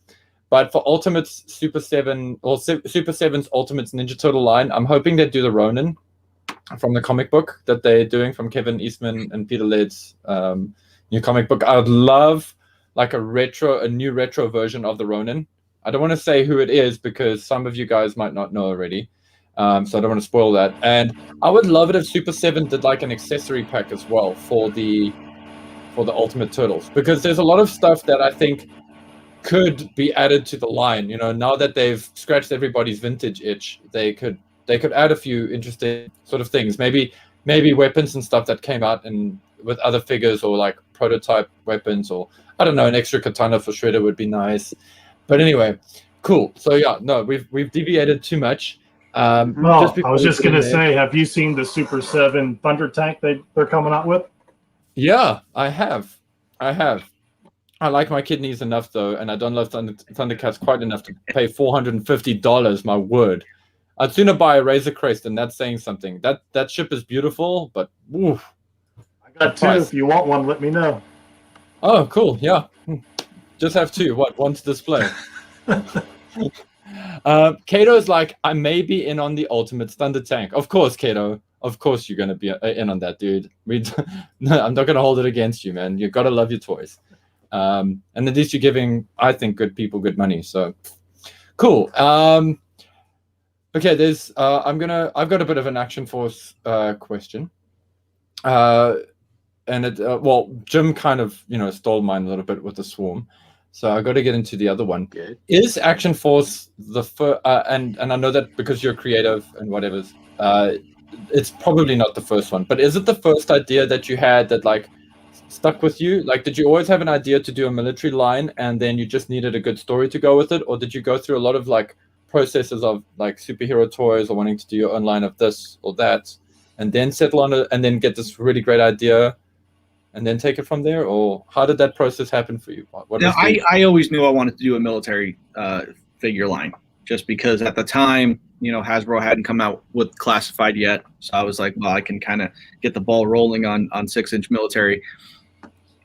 But for Ultimates Super 7 or Super 7's Ultimates Ninja Turtle line, I'm hoping they do the Ronin from the comic book that they're doing from Kevin Eastman and Peter Laird's new comic book. I would love like a new retro version of the Ronin. I don't want to say who it is because some of you guys might not know already. So I don't want to spoil that. And I would love it if Super 7 did like an accessory pack as well for the Ultimate Turtles, because there's a lot of stuff that I think could be added to the line. You know, now that they've scratched everybody's vintage itch, they could add a few interesting sort of things. Maybe weapons and stuff that came out and with other figures, or like prototype weapons, or I don't know, an extra katana for Shredder would be nice. But anyway, cool. So yeah, no, we've deviated too much. No, I was just gonna say, have you seen the Super 7 Thunder Tank they're coming out with? Yeah, I have. I like my kidneys enough though, and I don't love Thundercats quite enough to pay $450. My word, I'd sooner buy a Razor Crest, and that's saying something. That ship is beautiful, but oof. I got two. If you want one, let me know. Oh, cool. Yeah, just have two. What? One to display. Kato's like, I may be in on the Ultimate Thunder Tank. Of course, Kato. Of course, you're gonna be in on that, dude. No, I'm not gonna hold it against you, man. You gotta love your toys. And at least you're giving, I think, good people good money. So cool. Okay, there's I've got a bit of an Action Force question. And it well, Jim kind of stole mine a little bit with the Swarm. So I got to get into the other one. Good. Is Action Force the first? And I know that because you're creative and whatever, it's probably not the first one. But is it the first idea that you had that like stuck with you? Like, did you always have an idea to do a military line, and then you just needed a good story to go with it, or did you go through a lot of like processes of like superhero toys or wanting to do your own line of this or that, and then settle on it, and then get this really great idea? And then take it from there, or how did that process happen for you? I always knew I wanted to do a military figure line, just because at the time, Hasbro hadn't come out with classified yet. So I was like, well, I can kind of get the ball rolling on 6-inch military.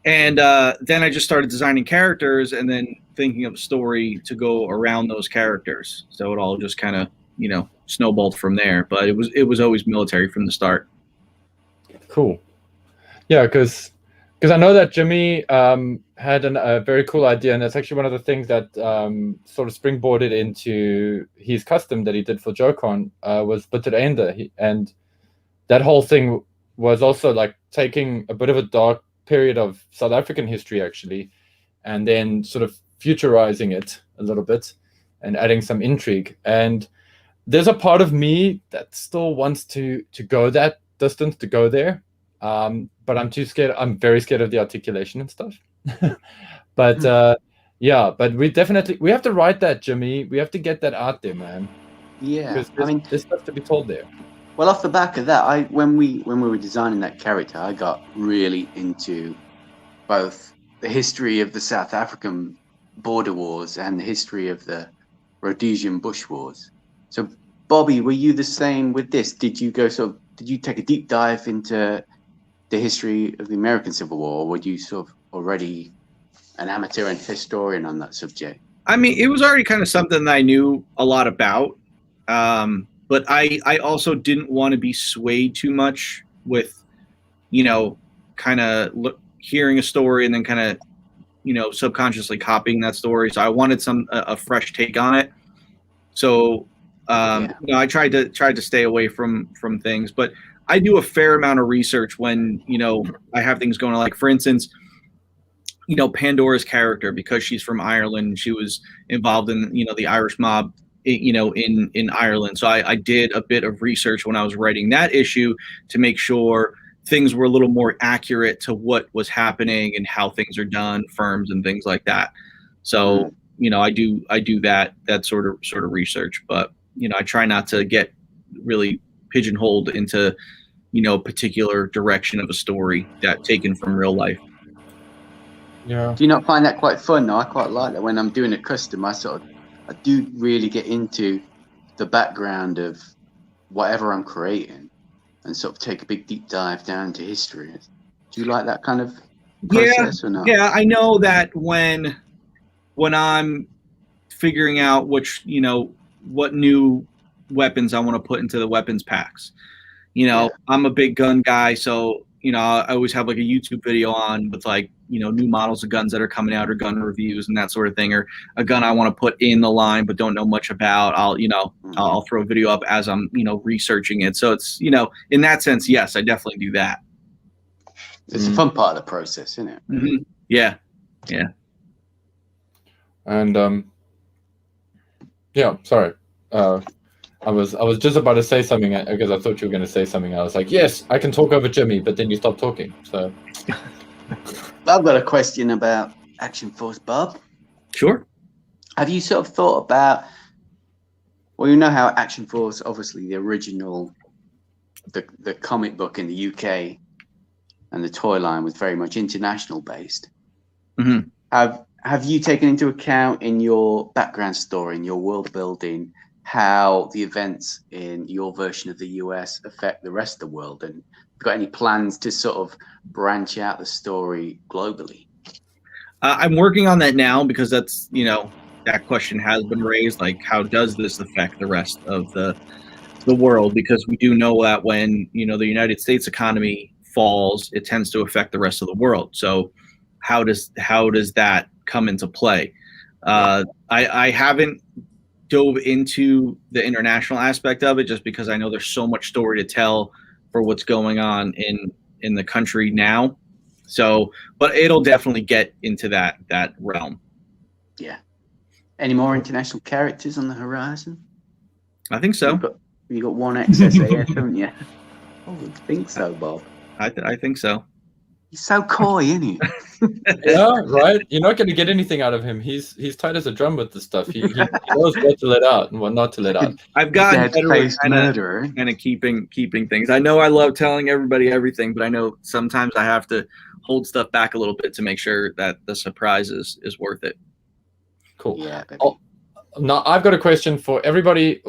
And then I just started designing characters and then thinking of a story to go around those characters. So it all just kind of, snowballed from there. But it was always military from the start. Cool. Yeah, because I know that Jimmy had a very cool idea, and that's actually one of the things that sort of springboarded into his custom that he did for JoeCon was Bitter Ender. And that whole thing was also like taking a bit of a dark period of South African history, actually, and then sort of futurizing it a little bit and adding some intrigue. And there's a part of me that still wants to go that distance, to go there. But I'm too scared. I'm very scared of the articulation and stuff. But yeah, but we have to write that, Jimmy. We have to get that out there, man. Yeah, there's stuff to be told there. Well, off the back of that, when we were designing that character, I got really into both the history of the South African border wars and the history of the Rhodesian Bush Wars. So, Bobby, were you the same with this? Did you take a deep dive into the history of the American Civil War, or were you sort of already an amateur and historian on that subject? I mean, it was already kind of something that I knew a lot about, but I also didn't want to be swayed too much with, kind of hearing a story and then kind of subconsciously copying that story. So I wanted a fresh take on it. So I tried to stay away from things, but I do a fair amount of research when I have things going on. Like, for instance, Pandora's character, because she's from Ireland, she was involved in the Irish mob in Ireland. So I did a bit of research when I was writing that issue to make sure things were a little more accurate to what was happening and how things are done, firms and things like that. So I do that sort of research, but I try not to get really pigeonholed into a particular direction of a story that taken from real life. Yeah. Do you not find that quite fun? No, I quite like that. When I'm doing a custom, I do really get into the background of whatever I'm creating and sort of take a big deep dive down into history. Do you like that kind of process or not? Yeah, I know that when I'm figuring out what new weapons I want to put into the weapons packs. I'm a big gun guy, so I always have like a YouTube video on with new models of guns that are coming out or gun reviews and that sort of thing, or a gun I want to put in the line but don't know much about. I'll throw a video up as I'm researching it. So it's in that sense, yes, I definitely do that. It's a fun part of the process, isn't it? Mm-hmm. Yeah. And sorry. I was just about to say something because I thought you were going to say something. I was like, yes, I can talk over Jimmy, but then you stopped talking. So I've got a question about Action Force, Bob. Sure. Have you sort of thought about, well, you know how Action Force, obviously the original, the comic book in the UK and the toy line was very much international based. Mm-hmm. Have you taken into account in your background story, in your world building, how the events in your version of the US affect the rest of the world? And got any plans to sort of branch out the story globally? I'm working on that now because that's, that question has been raised. Like, how does this affect the rest of the world? Because we do know that when, the United States economy falls, it tends to affect the rest of the world. So how does that come into play? I haven't dove into the international aspect of it just because I know there's so much story to tell for what's going on in the country now. So, but it'll definitely get into that realm. Yeah. Any more international characters on the horizon? I think so. You got one XSAF, haven't you? Oh, I think so, Bob. I think so. He's so coy, isn't he? Yeah, right. You're not going to get anything out of him. He's tight as a drum with the stuff. He knows what to let out and what not to let out. I've gotten better at kind of keeping things. I know I love telling everybody everything, but I know sometimes I have to hold stuff back a little bit to make sure that the surprise is worth it. Cool. Yeah. Baby. Now I've got a question for everybody,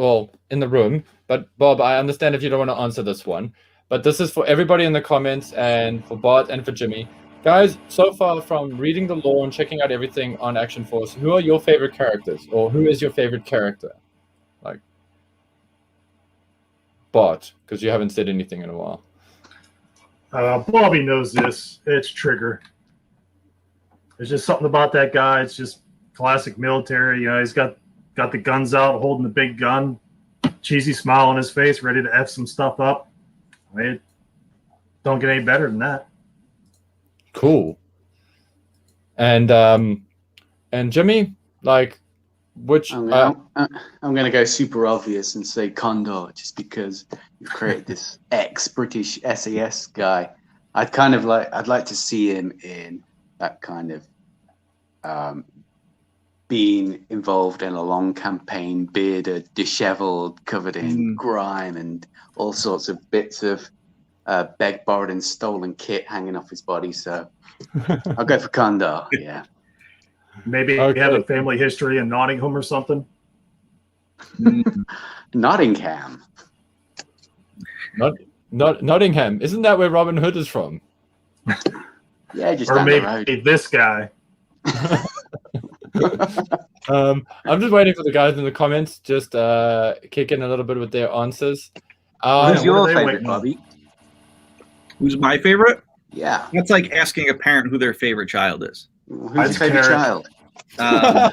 in the room. But Bob, I understand if you don't want to answer this one, but this is for everybody in the comments and for Bart and for Jimmy. Guys, so far from reading the lore and checking out everything on Action Force, who are your favorite characters, or who is your favorite character? Like Bart, because you haven't said anything in a while. Bobby knows this. It's Trigger. There's just something about that guy. It's just classic military. He's got the guns out, holding the big gun, cheesy smile on his face, ready to F some stuff up. I mean, don't get any better than that. Cool. And Jimmy, like, which I'm gonna go super obvious and say Condor, just because you've created this ex-British SAS guy. I'd like to see him in that kind of being involved in a long campaign, bearded, disheveled, covered in grime and all sorts of bits of begged, borrowed, and stolen kit hanging off his body. So I'll go for Condor. Yeah. Maybe he had a family history in Nottingham or something. Nottingham. Nottingham. Isn't that where Robin Hood is from? Yeah, just or down maybe the road. This guy. I'm just waiting for the guys in the comments just kick in a little bit with their answers. Who's your favorite, waiting? Bobby? Who's my favorite? Yeah. That's like asking a parent who their favorite child is. Who's your favorite Carrot. child?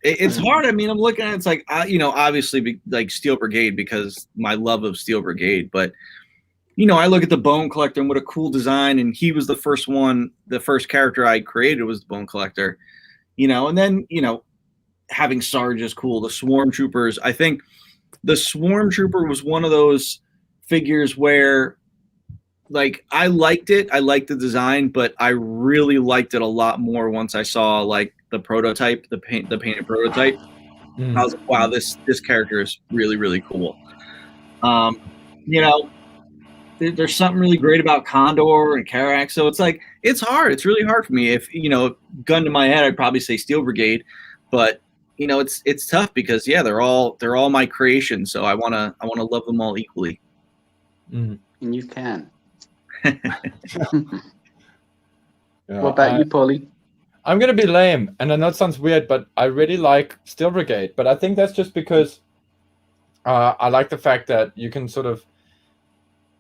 It's hard. I mean, I'm looking at it, it's like, obviously like Steel Brigade because my love of Steel Brigade. But, I look at the Bone Collector and what a cool design. And he was the first character I created was the Bone Collector, and then, having Sarge is cool. The Swarm Troopers, I think the Swarm Trooper was one of those figures where, like, I liked it. I liked the design, but I really liked it a lot more once I saw like the prototype, the painted prototype. I was like, wow, this character is really, really cool. There's something really great about Condor and Karak. So it's like, it's hard. It's really hard for me. If, gun to my head, I'd probably say Steel Brigade, but it's tough because they're all my creation. So I want to love them all equally. And you can. Yeah, What about you, Paulie? I'm gonna be lame, and I know it sounds weird, but I really like Steel Brigade. But I think that's just because I like the fact that you can sort of,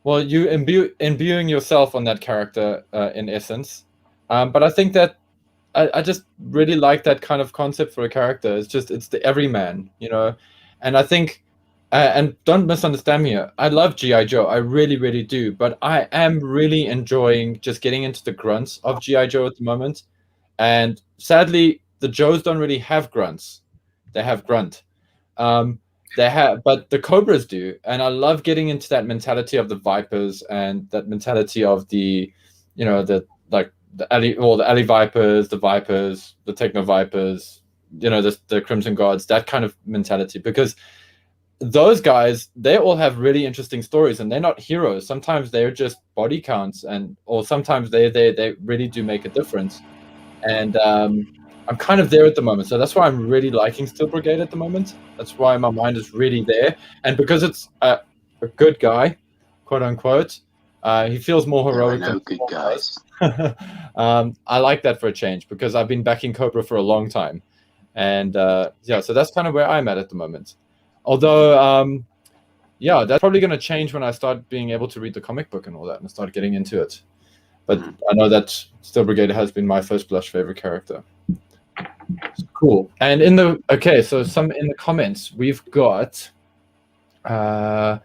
you imbuing yourself on that character in essence. But I think that I just really like that kind of concept for a character. It's the everyman, and I think. And don't misunderstand me here. I love G.I. Joe. I really, really do. But I am really enjoying just getting into the grunts of G.I. Joe at the moment. And sadly, the Joes don't really have grunts. They have grunt. But the Cobras do. And I love getting into that mentality of the Vipers and that mentality of the alley Vipers, the Vipers, the Techno Vipers, the Crimson Guards, that kind of mentality. Because those guys, they all have really interesting stories, and they're not heroes. Sometimes they're just body counts, or sometimes they really do make a difference. And I'm kind of there at the moment, so that's why I'm really liking Steel Brigade at the moment. That's why my mind is really there, and because it's a good guy, quote unquote, he feels more heroic than good guys. I like that for a change because I've been backing Cobra for a long time, and so that's kind of where I'm at the moment. Although, that's probably going to change when I start being able to read the comic book and all that and start getting into it. But I know that Steel Brigade has been my first blush favorite character. Cool. And in the comments, we've got... we got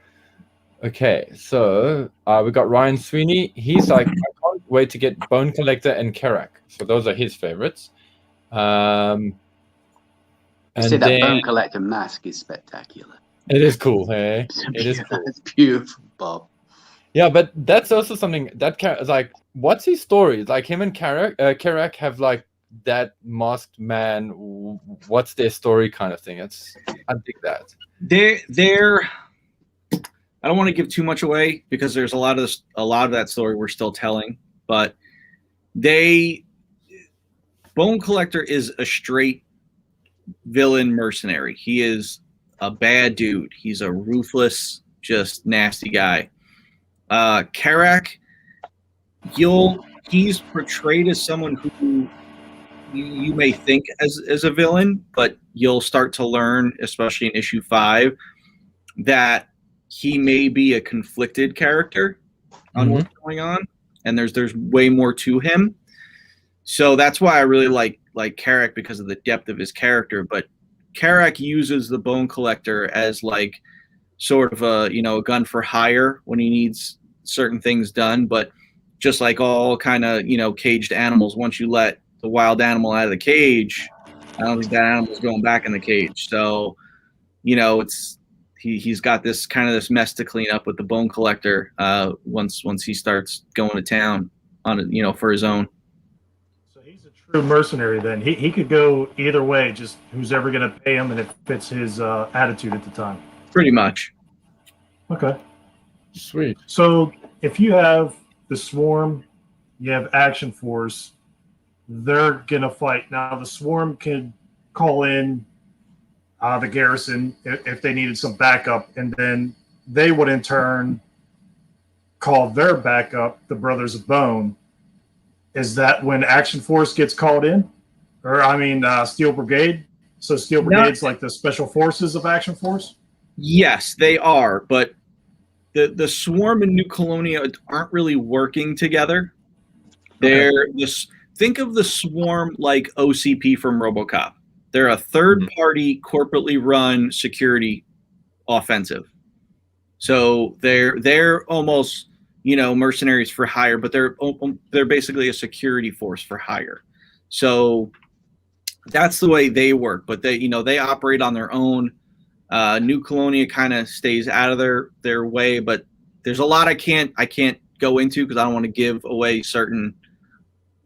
Ryan Sweeney. He's like, I can't wait to get Bone Collector and Karak. So those are his favorites. That Bone Collector mask is spectacular. It is cool, hey? It is cool. It's beautiful, Bob. Yeah, but that's also something that like, what's his story? Like him and Karak have like that masked man. What's their story, kind of thing? I dig that. They're. I don't want to give too much away because there's a lot of that story we're still telling, but Bone Collector is a straight villain mercenary. He is a bad dude. He's a ruthless, just nasty guy. Karak, he's portrayed as someone who you may think as a villain, but you'll start to learn, especially in issue 5, that he may be a conflicted character on what's going on, and there's way more to him. So that's why I really like Karak, because of the depth of his character. But Karak uses the Bone Collector as like sort of a gun for hire when he needs certain things done. But just like all kind of caged animals, once you let the wild animal out of the cage, I don't think that animal's going back in the cage. So he's got this mess to clean up with the Bone Collector once he starts going to town on for his own. True mercenary, then he could go either way, just who's ever going to pay him, and it fits his attitude at the time. Pretty much. Okay, sweet. So if you have the Swarm, you have Action Force, they're going to fight. Now the Swarm can call in the garrison if they needed some backup, and then they would in turn call their backup the Brothers of Bone. Is that when Action Force gets called in? Or, Steel Brigade? So Steel Brigade's like the special forces of Action Force? Yes, they are. But the Swarm and New Colonia aren't really working together. The think of the Swarm like OCP from RoboCop. They're a third-party, corporately run security offensive. So they're almost, mercenaries for hire, but they're basically a security force for hire. So that's the way they work. But they operate on their own. New Colonia kind of stays out of their way, but there's a lot I can't go into because I don't want to give away certain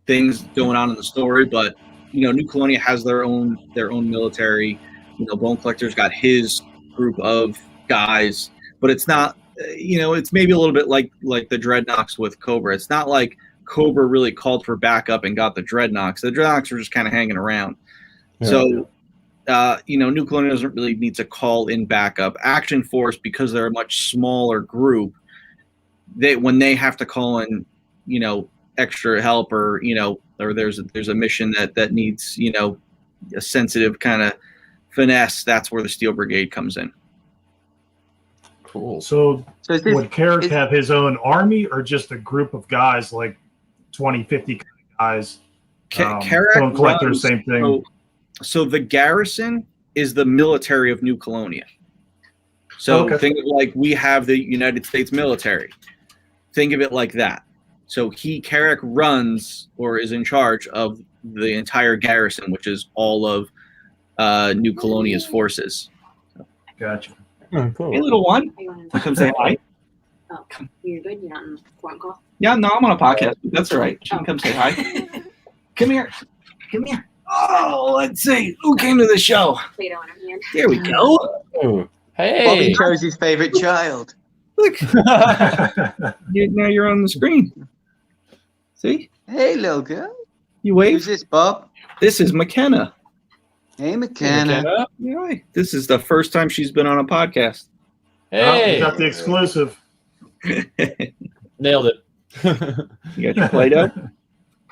things going on in the story. But New Colonia has their own military. Bone Collector's got his group of guys, but it's not. It's maybe a little bit like the Dreadnoks with Cobra. It's not like Cobra really called for backup and got the Dreadnoks. The Dreadnoks were just kind of hanging around. Yeah. So, New Colonia doesn't really need to call in backup. Action Force, because they're a much smaller group, when they have to call in, extra help or there's a mission that needs, a sensitive kind of finesse, that's where the Steel Brigade comes in. Cool. So would Carrick have his own army or just a group of guys, like 20, 50 guys? Carrick Bone Collector, same thing. So the garrison is the military of New Colonia. So think of like we have the United States military. Think of it like that. So Carrick runs or is in charge of the entire garrison, which is all of New Colonia's forces. Gotcha. Oh, cool. Hey, little one. Come say hi. Oh, you're good? You're not on a phone call? Yeah, no, I'm on a podcast. That's all right. She can come say hi. Come here. Come here. Oh, let's see. Who came to the show? Play-Doh in her hand. There we go. Oh, hey. Bobby chose his favorite child. Look. Now you're on the screen. See? Hey, little girl. You wave. Who's this, Bob? This is McKenna. Hey, McKenna. Yeah, this is the first time she's been on a podcast. Hey. Got the exclusive. Nailed it. You got your Play-Doh?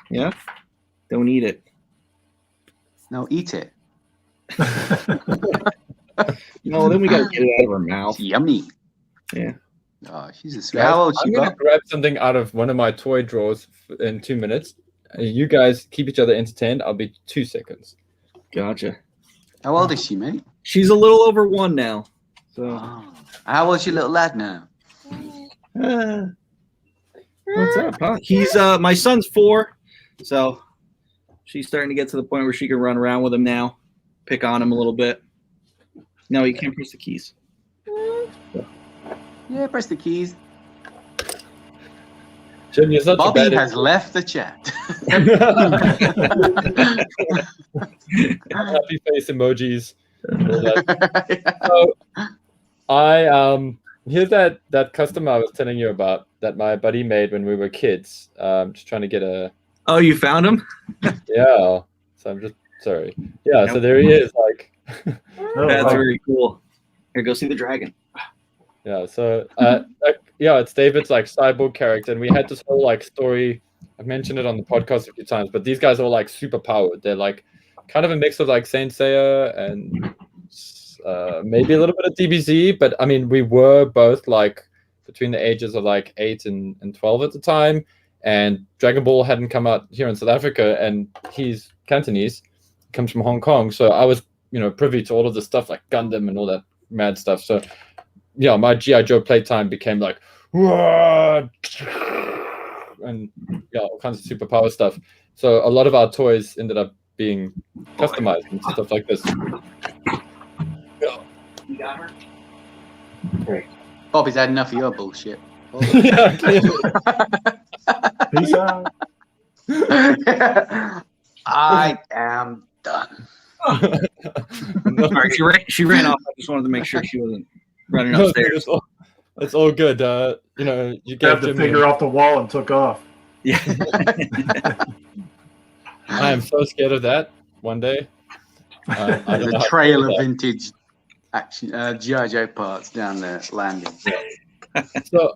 Yeah? Don't eat it. No, eat it. No, then we got to get it out of her mouth. It's yummy. Yeah. Oh, she's a sweet. How old is she, I'm going to Bob? grab something out of one of my toy drawers in 2 minutes. You guys keep each other entertained. I'll be 2 seconds. Gotcha. How old is she, mate? She's a little over 1 now. So. Oh. How old's your little lad now? What's up, huh? He's my son's 4, so she's starting to get to the point where she can run around with him now, pick on him a little bit. No, you can't press the keys. Yeah, press the keys. Jim, you're such Bobby a bad has left the chat. happy face emojis. So I here's that custom I was telling you about that my buddy made when we were kids. Just trying to get a. Oh, you found him? Yeah. So I'm just sorry. Yeah. Nope. So there he is. Like. That's very cool. Here, go see the dragon. Yeah. So it's David's like cyborg character, and we had this whole like story. I've mentioned it on the podcast a few times, but these guys are like super powered. They're like kind of a mix of like Saint Seiya and maybe a little bit of DBZ, but I mean we were both like between the ages of like 8 and 12 at the time, and Dragon Ball hadn't come out here in South Africa, and he's Cantonese, comes from Hong Kong, so I was privy to all of the stuff like Gundam and all that mad stuff. So yeah, my G.I. Joe playtime became like and all kinds of superpower stuff. So a lot of our toys ended up being customized and stuff like this. You got her? Great. Bobby's had enough of your bullshit. Yeah, Peace out. I am done. Sorry, she ran off. I just wanted to make sure she wasn't running no, upstairs. it's all good. You Grabbed gave the Jimmy figure off the wall and took off. Yeah. I am so scared of that one day. I don't There's know a how to trail do of that. vintage action G.I. Joe parts down the landing. So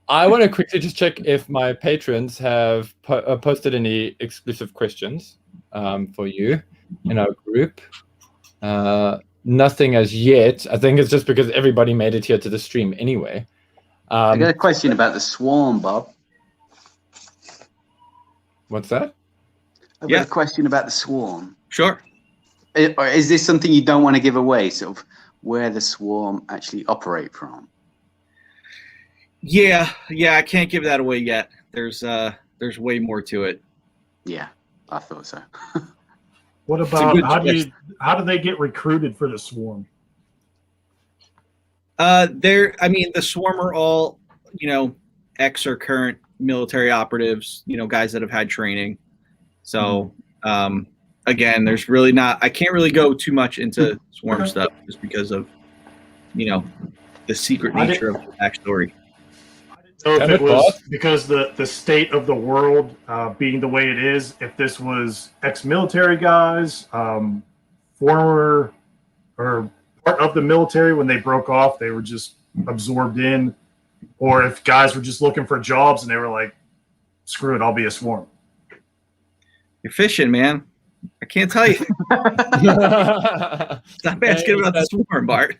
I want to quickly just check if my patrons have posted any exclusive questions for you in our group. Nothing as yet. I think it's just because everybody made it here to the stream anyway. I got a question about the Swarm, Bob. What's that? I've got a question about the Swarm. Sure. Or is this something you don't want to give away, sort of where the Swarm actually operate from? Yeah, I can't give that away yet. There's way more to it. Yeah, I thought so. What a about good how do they get recruited for the Swarm? The Swarm are all, ex or current military operatives, guys that have had training. So, again, there's really not, I can't really go too much into Swarm stuff just because of, the secret nature of the backstory. So if it was because the state of the world being the way it is, if this was ex-military guys, former or part of the military when they broke off, they were just absorbed in, or if guys were just looking for jobs and they were like, screw it, I'll be a Swarm. You're fishing, man. I can't tell you. Stop asking about the Swarm, Bart.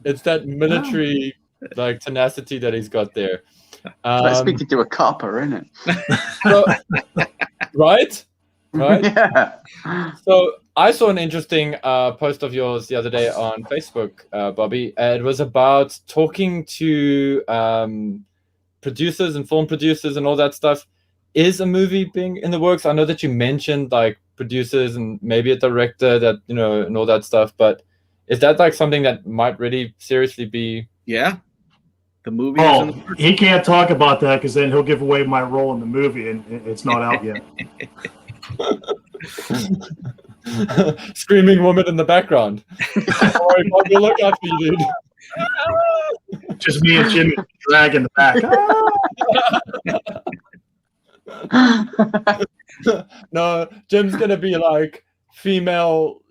It's that military tenacity that he's got there. Like speaking to a copper, isn't it? So, right? Yeah. So I saw an interesting post of yours the other day on Facebook, Bobby. It was about talking to producers and film producers and all that stuff. Is a movie being in the works? I know that you mentioned like producers and maybe a director that, and all that stuff, but is that like something that might really seriously be? Yeah. The movie. He can't talk about that because then he'll give away my role in the movie, and it's not out yet. Screaming woman in the background. Sorry, Bob, we'll look out for you, dude. Just me and Jimmy drag in the back. No, Jim's gonna be like female,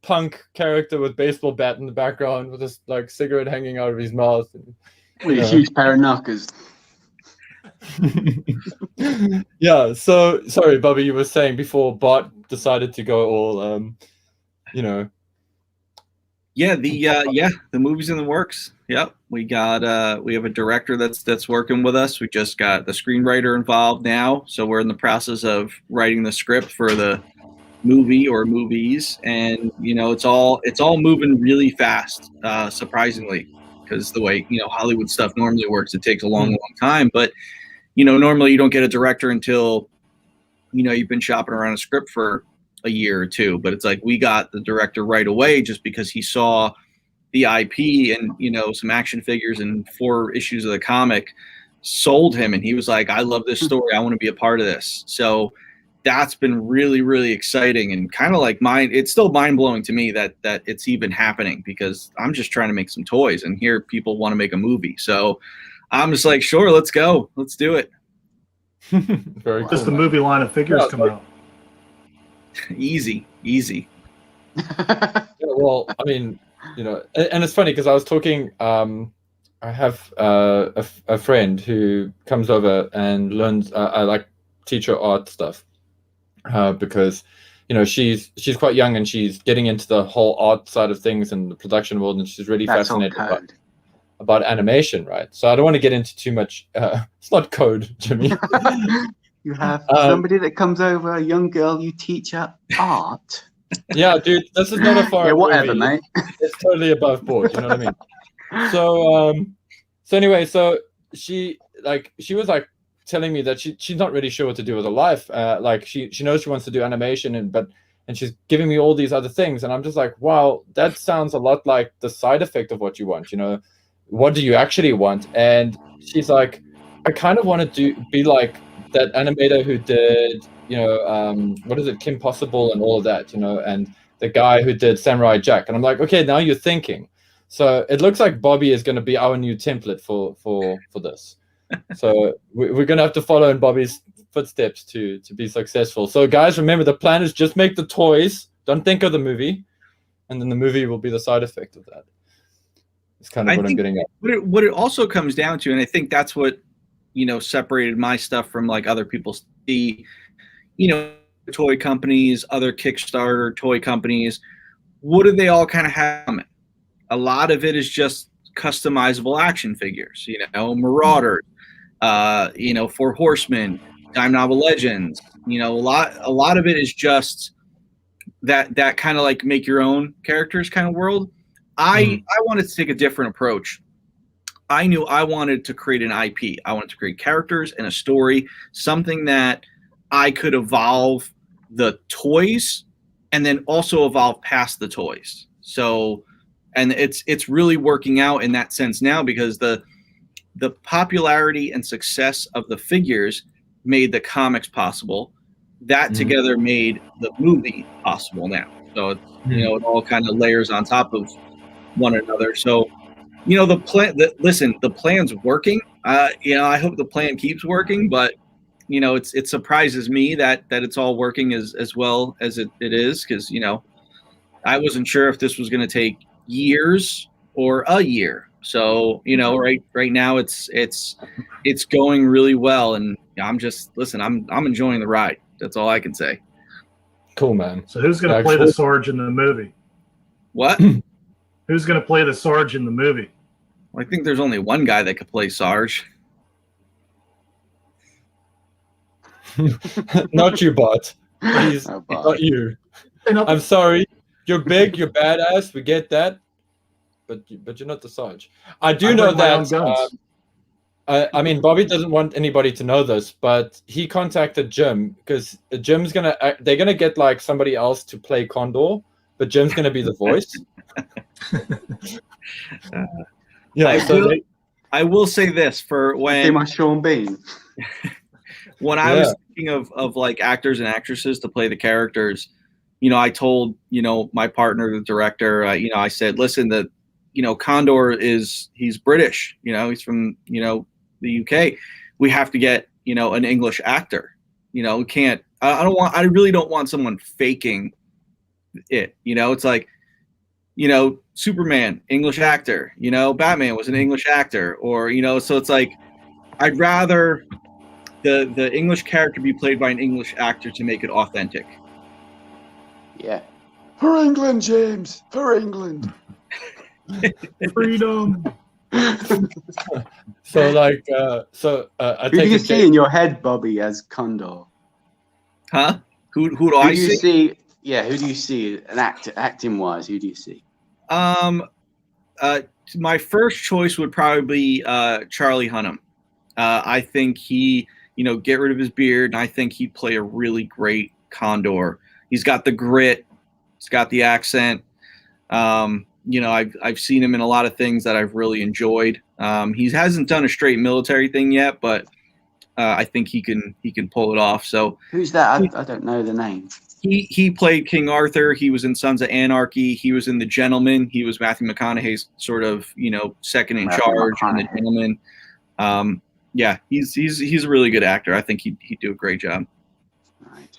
punk character with baseball bat in the background with this like cigarette hanging out of his mouth. With a huge pair of knockers. Yeah, so sorry, Bobby, you were saying before Bart decided to go all Yeah, the movie's in the works. Yep. We have a director that's working with us. We just got the screenwriter involved now, so we're in the process of writing the script for the movie or movies, and it's all moving really fast, surprisingly. Because the way Hollywood stuff normally works, it takes a long time. But normally you don't get a director until you've been shopping around a script for a year or two. But it's like we got the director right away just because he saw the IP and some action figures and 4 issues of the comic sold him, and he was like, "I love this story. I want to be a part of this." So that's been really, really exciting and kind of like it's still mind blowing to me that it's even happening because I'm just trying to make some toys and here people want to make a movie. So I'm just like, sure, let's go. Let's do it. Very cool. Does the movie line of figures come out? Easy. Yeah, well, I mean, and it's funny because I was talking, I have a friend who comes over and learns, I like teach her art stuff. Because she's quite young and she's getting into the whole art side of things and the production world, and she's really fascinated about animation, right? So I don't want to get into too much. It's not code, Jimmy. You have somebody that comes over, a young girl, you teach her art. Yeah, dude, this is not a foreign whatever, movie. mate. It's totally above board. You know what I mean? So anyway, so she was like telling me that she's not really sure what to do with her life. Like she knows she wants to do animation and she's giving me all these other things, and I'm just like, wow, that sounds a lot like the side effect of what you want. What do you actually want? And she's like, I kind of want to be like that animator who did what is it, Kim Possible and all of that, and the guy who did Samurai Jack. And I'm like, okay, now you're thinking. So it looks like Bobby is going to be our new template for this. So we're going to have to follow in Bobby's footsteps to be successful. So guys, remember, the plan is just make the toys. Don't think of the movie. And then the movie will be the side effect of that. It's kind of what I'm getting at. What it also comes down to, and I think that's what, separated my stuff from like other people's, toy companies, other Kickstarter toy companies, what do they all kind of have? A lot of it is just customizable action figures, Marauders, 4 Horsemen, Time Novel Legends, You know, a lot of it is just that kind of like make your own characters kind of world. I wanted to take a different approach. I knew I wanted to create an IP. I wanted to create characters and a story, something that I could evolve the toys and then also evolve past the toys. So, and it's really working out in that sense now, because the popularity and success of the figures made the comics possible. That together made the movie possible now. So, you know, it all kind of layers on top of one another. So, you know, the plan's working. You know, I hope the plan keeps working, but you know, it surprises me that it's all working as well as it is, because you know, I wasn't sure if this was going to take years or a year. So, you know, right now it's going really well, and I'm enjoying the ride. That's all I can say. Cool, man. So who's going to play the Sarge in the movie? What? Who's going to play the Sarge in the movie? Well, I think there's only one guy that could play Sarge. Not you, Bart. Please, not you. I'm sorry. You're big. You're badass. We get that. But you're not the Sarge. I do know that. I mean, Bobby doesn't want anybody to know this, but he contacted Jim, because Jim's they're gonna get like somebody else to play Condor, but Jim's gonna be the voice. I will say this for when my Sean Bean. When I was thinking of like actors and actresses to play the characters, you know, I told, you know, my partner, the director, you know, I said, listen, you know, Condor he's British, you know, he's from, you know, the UK. We have to get, you know, an English actor. You know, we can't. I really don't want someone faking it. You know, it's like, you know, Superman, English actor. You know, Batman was an English actor, or you know, so it's like, I'd rather the English character be played by an English actor to make it authentic. Yeah. For England, James. For England. Freedom. So like, I Who do you see in your head, Bobby, as Condor? Huh? Who do I see? Yeah, who do you see acting wise? Who do you see? My first choice would probably be Charlie Hunnam. I think he, you know, get rid of his beard, and I think he'd play a really great Condor. He's got the grit, he's got the accent. You know, I've seen him in a lot of things that I've really enjoyed. He hasn't done a straight military thing yet, but I think he can pull it off. So who's that? I don't know the name. He played King Arthur. He was in Sons of Anarchy. He was in The Gentleman. He was Matthew McConaughey's sort of, you know, second in charge in The Gentleman. Yeah, he's a really good actor. I think he'd do a great job. Right.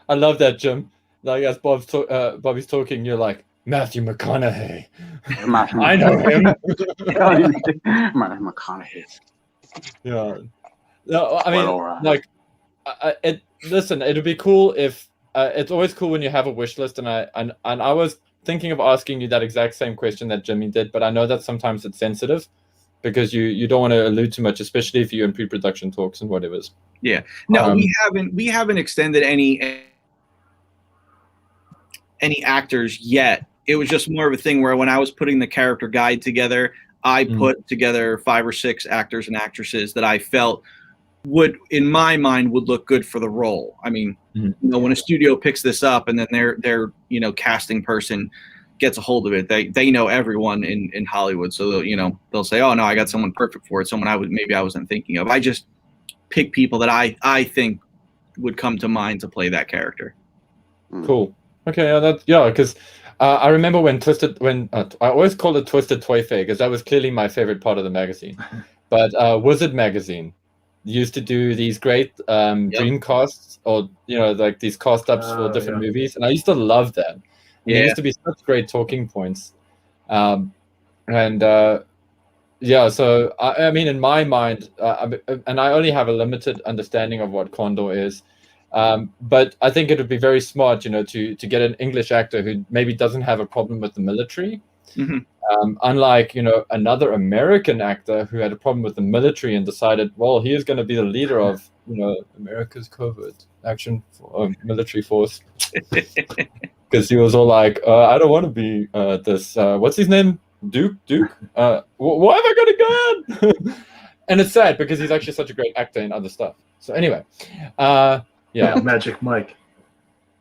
I love that, Jim. Like as Bobby's talking, you're like, Matthew McConaughey. I know him. Matthew McConaughey. Yeah. No, I mean, right. like, listen, it'd be cool if it's always cool when you have a wish list, and I was thinking of asking you that exact same question that Jimmy did, but I know that sometimes it's sensitive because you don't want to allude too much, especially if you're in pre-production talks and whatever's. Yeah. No, we haven't extended any actors yet. It was just more of a thing where when I was putting the character guide together, I put together 5 or 6 actors and actresses that I felt would, in my mind, would look good for the role. I mean, you know, when a studio picks this up and then their you know, casting person gets a hold of it, they know everyone in Hollywood, so they'll say, oh no, I got someone perfect for it, someone I wasn't thinking of. I just pick people that I think would come to mind to play that character. Cool. Okay, because I remember when I always called it Twisted Toy Fair because that was clearly my favorite part of the magazine. But Wizard magazine used to do these great dream casts, or you know, like these cast ups for different movies, and I used to love that. There used to be such great talking points, so I mean, in my mind, and I only have a limited understanding of what Condor is. But I think it would be very smart, you know, to get an English actor who maybe doesn't have a problem with the military, unlike, you know, another American actor who had a problem with the military and decided, well, he is going to be the leader of America's covert action military force. Because he was all like, I don't want to be this. What's his name? Duke. Why have I got a gun? And it's sad because he's actually such a great actor in other stuff. So anyway, yeah, Magic Mike.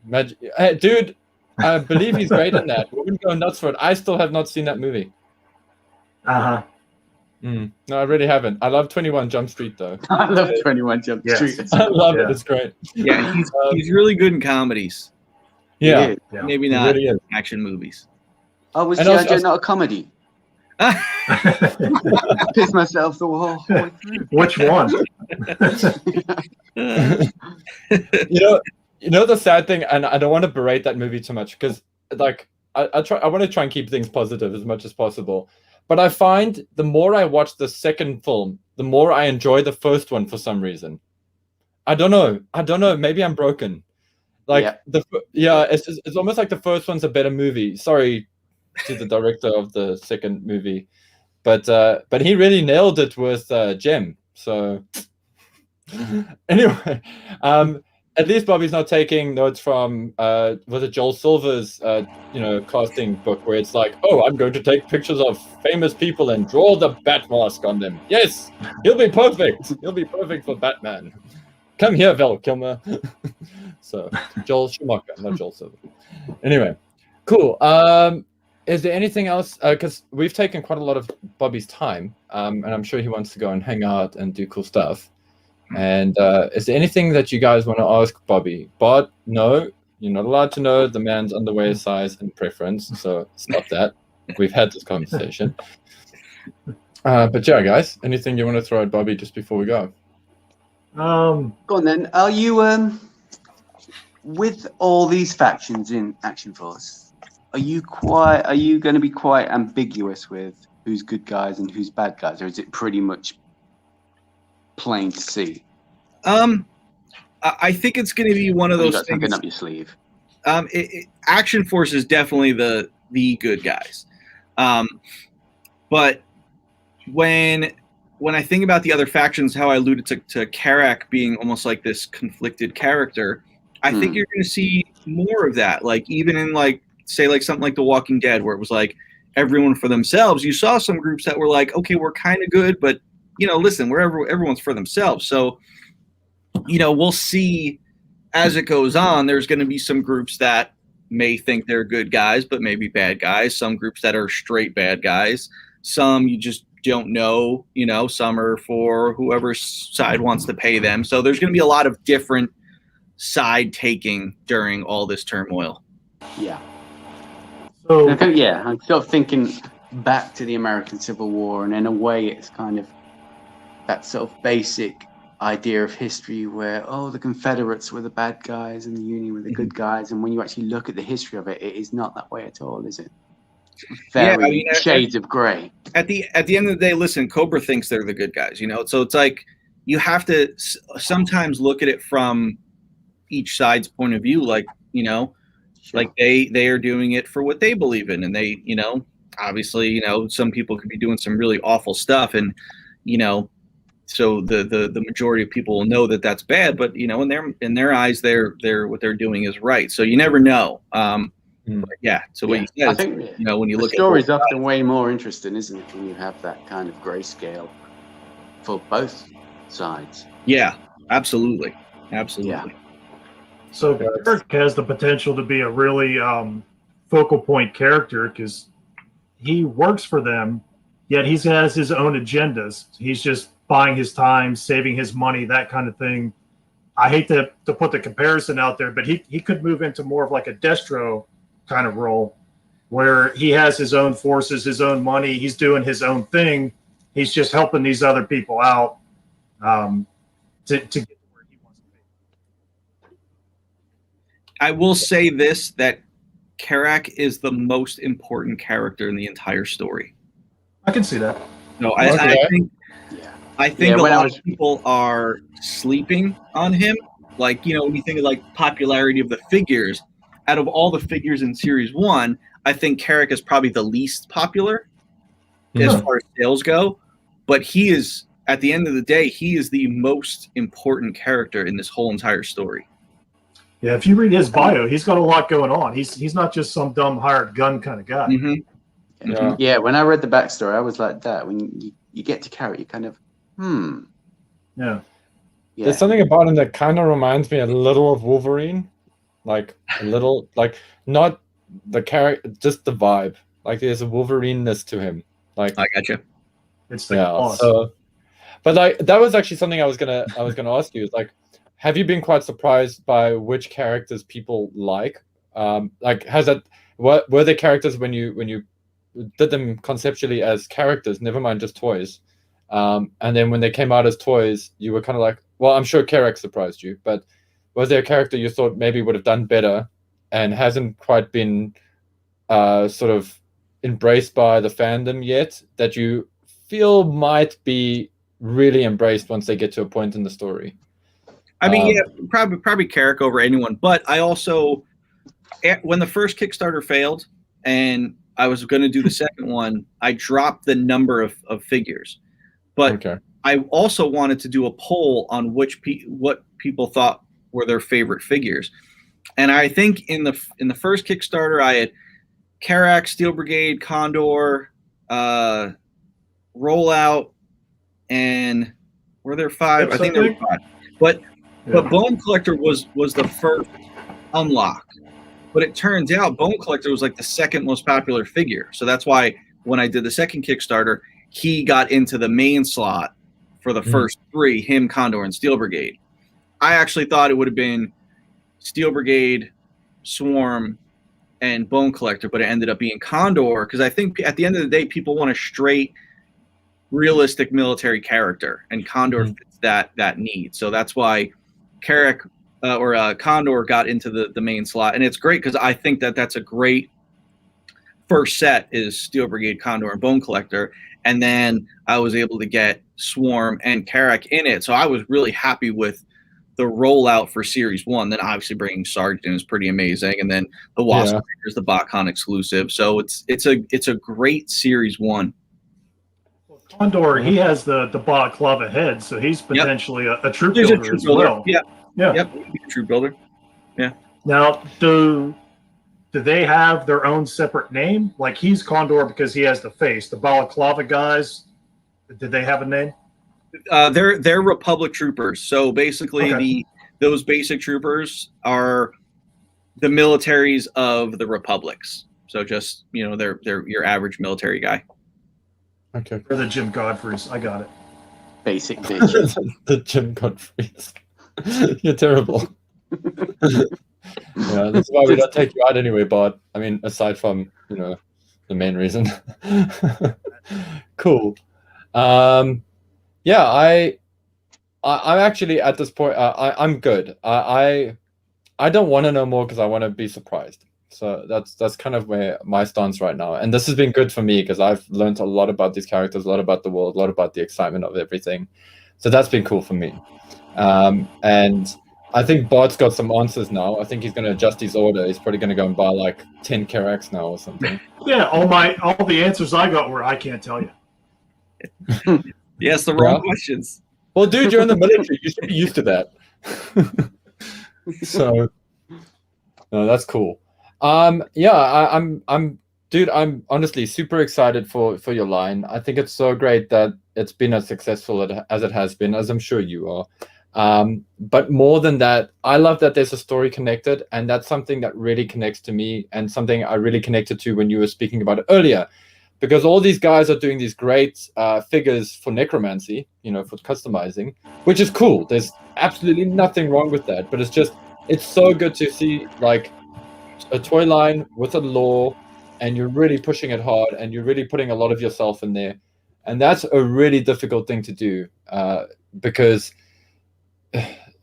Dude, I believe he's great in that. We're gonna go nuts for it. I still have not seen that movie. Uh-huh. No, I really haven't. I love 21 Jump Street though. I love 21 Jump Yes. Street. I love Yeah. it. It's great. Yeah, he's really good in comedies. Yeah, Yeah. Maybe it not really is. action movies. Oh, was And G.I. also- Joe not a comedy? I pissed myself the whole way through. Which one? You know the sad thing, and I don't want to berate that movie too much because like I want to try and keep things positive as much as possible. But I find the more I watch the second film, the more I enjoy the first one for some reason. I don't know. Maybe I'm broken. Like it's almost like the first one's a better movie. Sorry to the director of the second movie, but he really nailed it with Jem. So anyway, at least Bobby's not taking notes from was it Joel Silver's casting book where it's like, oh, I'm going to take pictures of famous people and draw the bat mask on them. Yes, he'll be perfect. He'll be perfect for Batman. Come here, Val Kilmer. So Joel Schumacher, not Joel Silver. Anyway, cool. Is there anything else? Because we've taken quite a lot of Bobby's time, and I'm sure he wants to go and hang out and do cool stuff. And is there anything that you guys want to ask Bobby? Bart, no, you're not allowed to know the man's underwear size and preference, so stop that. We've had this conversation. But yeah, guys, anything you want to throw at Bobby just before we go? Go on then. Are you with all these factions in Action Force? Are you going to be quite ambiguous with who's good guys and who's bad guys, or is it pretty much plain to see? I think it's going to be one of You those got things. something up your sleeve. Action Force is definitely the good guys, but when I think about the other factions, how I alluded to Karak being almost like this conflicted character, I think you're going to see more of that. Like even in something like The Walking Dead, where it was like everyone for themselves. You saw some groups that were like, okay, we're kind of good, but listen, everyone's for themselves. So, we'll see as it goes on. There's going to be some groups that may think they're good guys, but maybe bad guys. Some groups that are straight bad guys. Some you just don't know. Some are for whoever side wants to pay them. So there's going to be a lot of different side taking during all this turmoil. Yeah. So I'm sort of thinking back to the American Civil War, and in a way, it's kind of that sort of basic idea of history where, the Confederates were the bad guys and the Union were the good guys. And when you actually look at the history of it, it is not that way at all, is it? Very shades of gray. At the end of the day, listen, Cobra thinks they're the good guys, so it's like you have to sometimes look at it from each side's point of view, like, like they are doing it for what they believe in, and they, obviously, some people could be doing some really awful stuff, and so the majority of people will know that that's bad, but in their eyes, they're what they're doing is right. So you never know. Yeah. So what you said, I think, when you look the story's often way more interesting, isn't it, when you have that kind of grayscale for both sides? Yeah, absolutely. Yeah. So Kirk has the potential to be a really focal point character because he works for them, yet he has his own agendas. He's just buying his time, saving his money, that kind of thing. I hate to put the comparison out there, but he could move into more of like a Destro kind of role where he has his own forces, his own money. He's doing his own thing. He's just helping these other people out to get to where he wants to be. I will say this, that Karak is the most important character in the entire story. I can see that. No, I think a lot of people are sleeping on him. Like, when you think of like popularity of the figures, out of all the figures in Series 1, I think Karak is probably the least popular as far as sales go. But he is at the end of the day, he is the most important character in this whole entire story. Yeah, if you read his bio, he's got a lot going on. He's not just some dumb hired gun kind of guy. Mm-hmm. Yeah. Yeah, when I read the backstory, I was like that. When you get to Carrot, you kind of, Yeah. There's something about him that kind of reminds me a little of Wolverine, like a little, like not the character, just the vibe. Like there's a Wolverine-ness to him. Like I gotcha. It's the boss. So, but like that was actually something I was gonna ask you. Is like, have you been quite surprised by which characters people like? Like has that were there characters when you did them conceptually as characters, never mind just toys, and then when they came out as toys, you were kind of like, well, I'm sure Carrack surprised you, but was there a character you thought maybe would have done better and hasn't quite been sort of embraced by the fandom yet that you feel might be really embraced once they get to a point in the story? I mean, yeah, probably Carrack over anyone. But I also, when the first Kickstarter failed and I was going to do the second one, I dropped the number of figures. But Okay. I also wanted to do a poll on what people thought were their favorite figures. And I think in the first Kickstarter, I had Carrack, Steel Brigade, Condor, Rollout, and were there 5? I think there were 5. But Bone Collector was the first unlock. But it turns out Bone Collector was like the second most popular figure. So that's why when I did the second Kickstarter, he got into the main slot for the first 3, him, Condor, and Steel Brigade. I actually thought it would have been Steel Brigade, Swarm, and Bone Collector, but it ended up being Condor because I think at the end of the day, people want a straight, realistic military character, and Condor fits that need. So that's why Carrack or Condor got into the main slot, and it's great because I think that's a great first set is Steel Brigade, Condor, and Bone Collector, and then I was able to get Swarm and Carrack in it, so I was really happy with the rollout for Series 1. Then obviously bringing Sergeant is pretty amazing, and then the Wasp is the BotCon exclusive, so it's a great Series 1. Well, Condor, he has the balaclava head, so he's potentially a troop builder as well. Yeah. Yep, troop builder. Yeah. Now, do they have their own separate name? Like he's Condor because he has the face. The balaclava guys, did they have a name? They're Republic troopers. So basically, those basic troopers are the militaries of the republics. So just they're your average military guy. Okay. Or the Jim Godfreys. I got it. Basic bitch. The Jim Godfreys. You're terrible. Yeah, that's why we don't take you out anyway, Bart. I mean, aside from the main reason. Cool. Yeah, I'm actually at this point. I'm good. I don't want to know more because I want to be surprised. So that's kind of where my stance right now. And this has been good for me because I've learned a lot about these characters, a lot about the world, a lot about the excitement of everything. So that's been cool for me. And I think Bart's got some answers now. I think he's going to adjust his order. He's probably going to go and buy like 10 Carracks now or something. Yeah, all the answers I got were I can't tell you. Yes, the wrong questions. Well, dude, you're in the military. You should be used to that. So, no, that's cool. Yeah, I'm honestly super excited for your line. I think it's so great that it's been as successful as it has been, as I'm sure you are. But more than that, I love that there's a story connected, and that's something that really connects to me and something I really connected to when you were speaking about it earlier. Because all these guys are doing these great figures for necromancy, for customizing, which is cool. There's absolutely nothing wrong with that. But it's so good to see like a toy line with a lore, and you're really pushing it hard, and you're really putting a lot of yourself in there. And that's a really difficult thing to do because,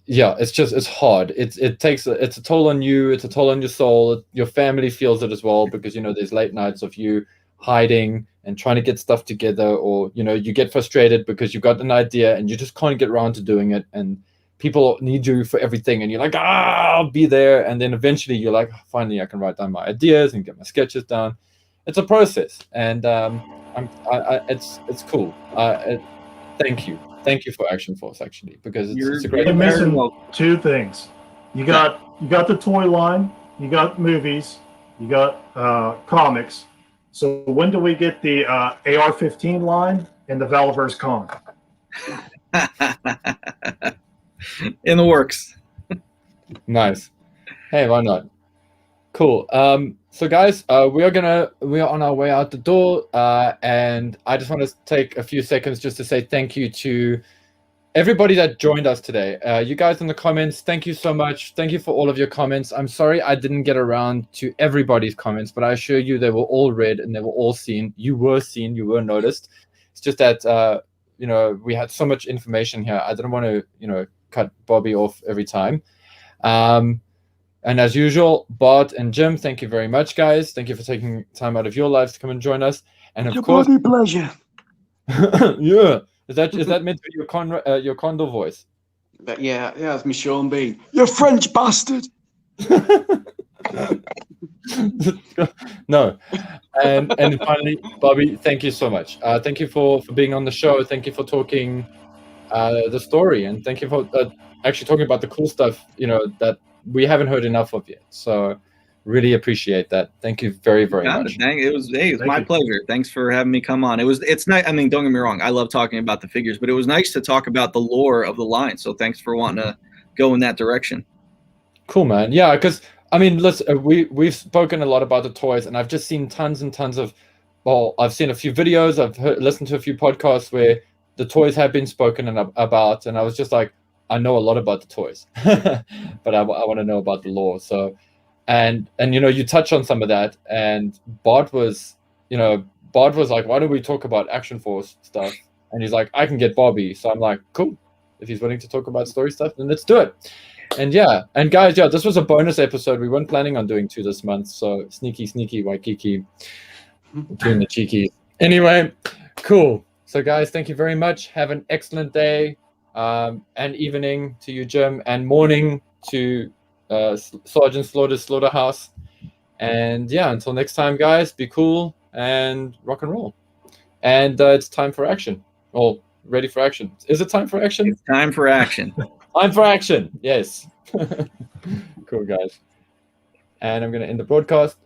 yeah, it's hard. It's a toll on you. It's a toll on your soul. Your family feels it as well because, there's late nights of you hiding and trying to get stuff together, or you get frustrated because you've got an idea and you just can't get around to doing it, and people need you for everything, and you're like, I'll be there, and then eventually you're like, finally I can write down my ideas and get my sketches down. It's a process, and it's cool. thank you for Action Force, actually, because it's a great. You're Very missing well. two things. You got the toy line, you got movies, you got comics. So when do we get the AR-15 line and the Valaverse Con? In the works. Nice. Hey, why not? Cool. So guys, we are on our way out the door, and I just want to take a few seconds just to say thank you to everybody that joined us today. You guys in the comments, thank you so much. Thank you for all of your comments. I'm sorry I didn't get around to everybody's comments, but I assure you they were all read and they were all seen. You were seen, you were noticed. It's just that we had so much information here. I didn't want to, cut Bobby off every time. And as usual, Bart and Jim, thank you very much, guys. Thank you for taking time out of your lives to come and join us. And of course, pleasure. yeah, is that meant to be your Condor voice? Yeah, that's me, Sean Bean. You French bastard. No. And finally, Bobby, thank you so much. Thank you for being on the show. Thank you for talking the story, and thank you for actually talking about the cool stuff that we haven't heard enough of yet. So really appreciate that. Thank you very, very much. It was my pleasure. Thanks for having me come on. It's nice. I mean, don't get me wrong, I love talking about the figures, but it was nice to talk about the lore of the line. So thanks for wanting to go in that direction. Cool, man. Yeah, because I mean, listen, we've spoken a lot about the toys, and I've just seen tons and tons of. Well, I've seen a few videos. I've listened to a few podcasts where the toys have been spoken about, and I was just like, I know a lot about the toys, but I want to know about the lore. So, and you touch on some of that, and Bart was like, why don't we talk about Action Force stuff? And he's like, I can get Bobby. So I'm like, cool. If he's willing to talk about story stuff, then let's do it. And guys, this was a bonus episode. We weren't planning on doing 2 this month, so sneaky Waikiki doing the cheeky. Anyway, cool. So guys, thank you very much. Have an excellent day. And evening to you, Jim, and morning to Sergeant Slaughter's Slaughterhouse. And until next time, guys, be cool and rock and roll. And it's time for action. Well, ready for action. Is it time for action? It's time for action. Time for action. Yes. Cool, guys. And I'm going to end the broadcast.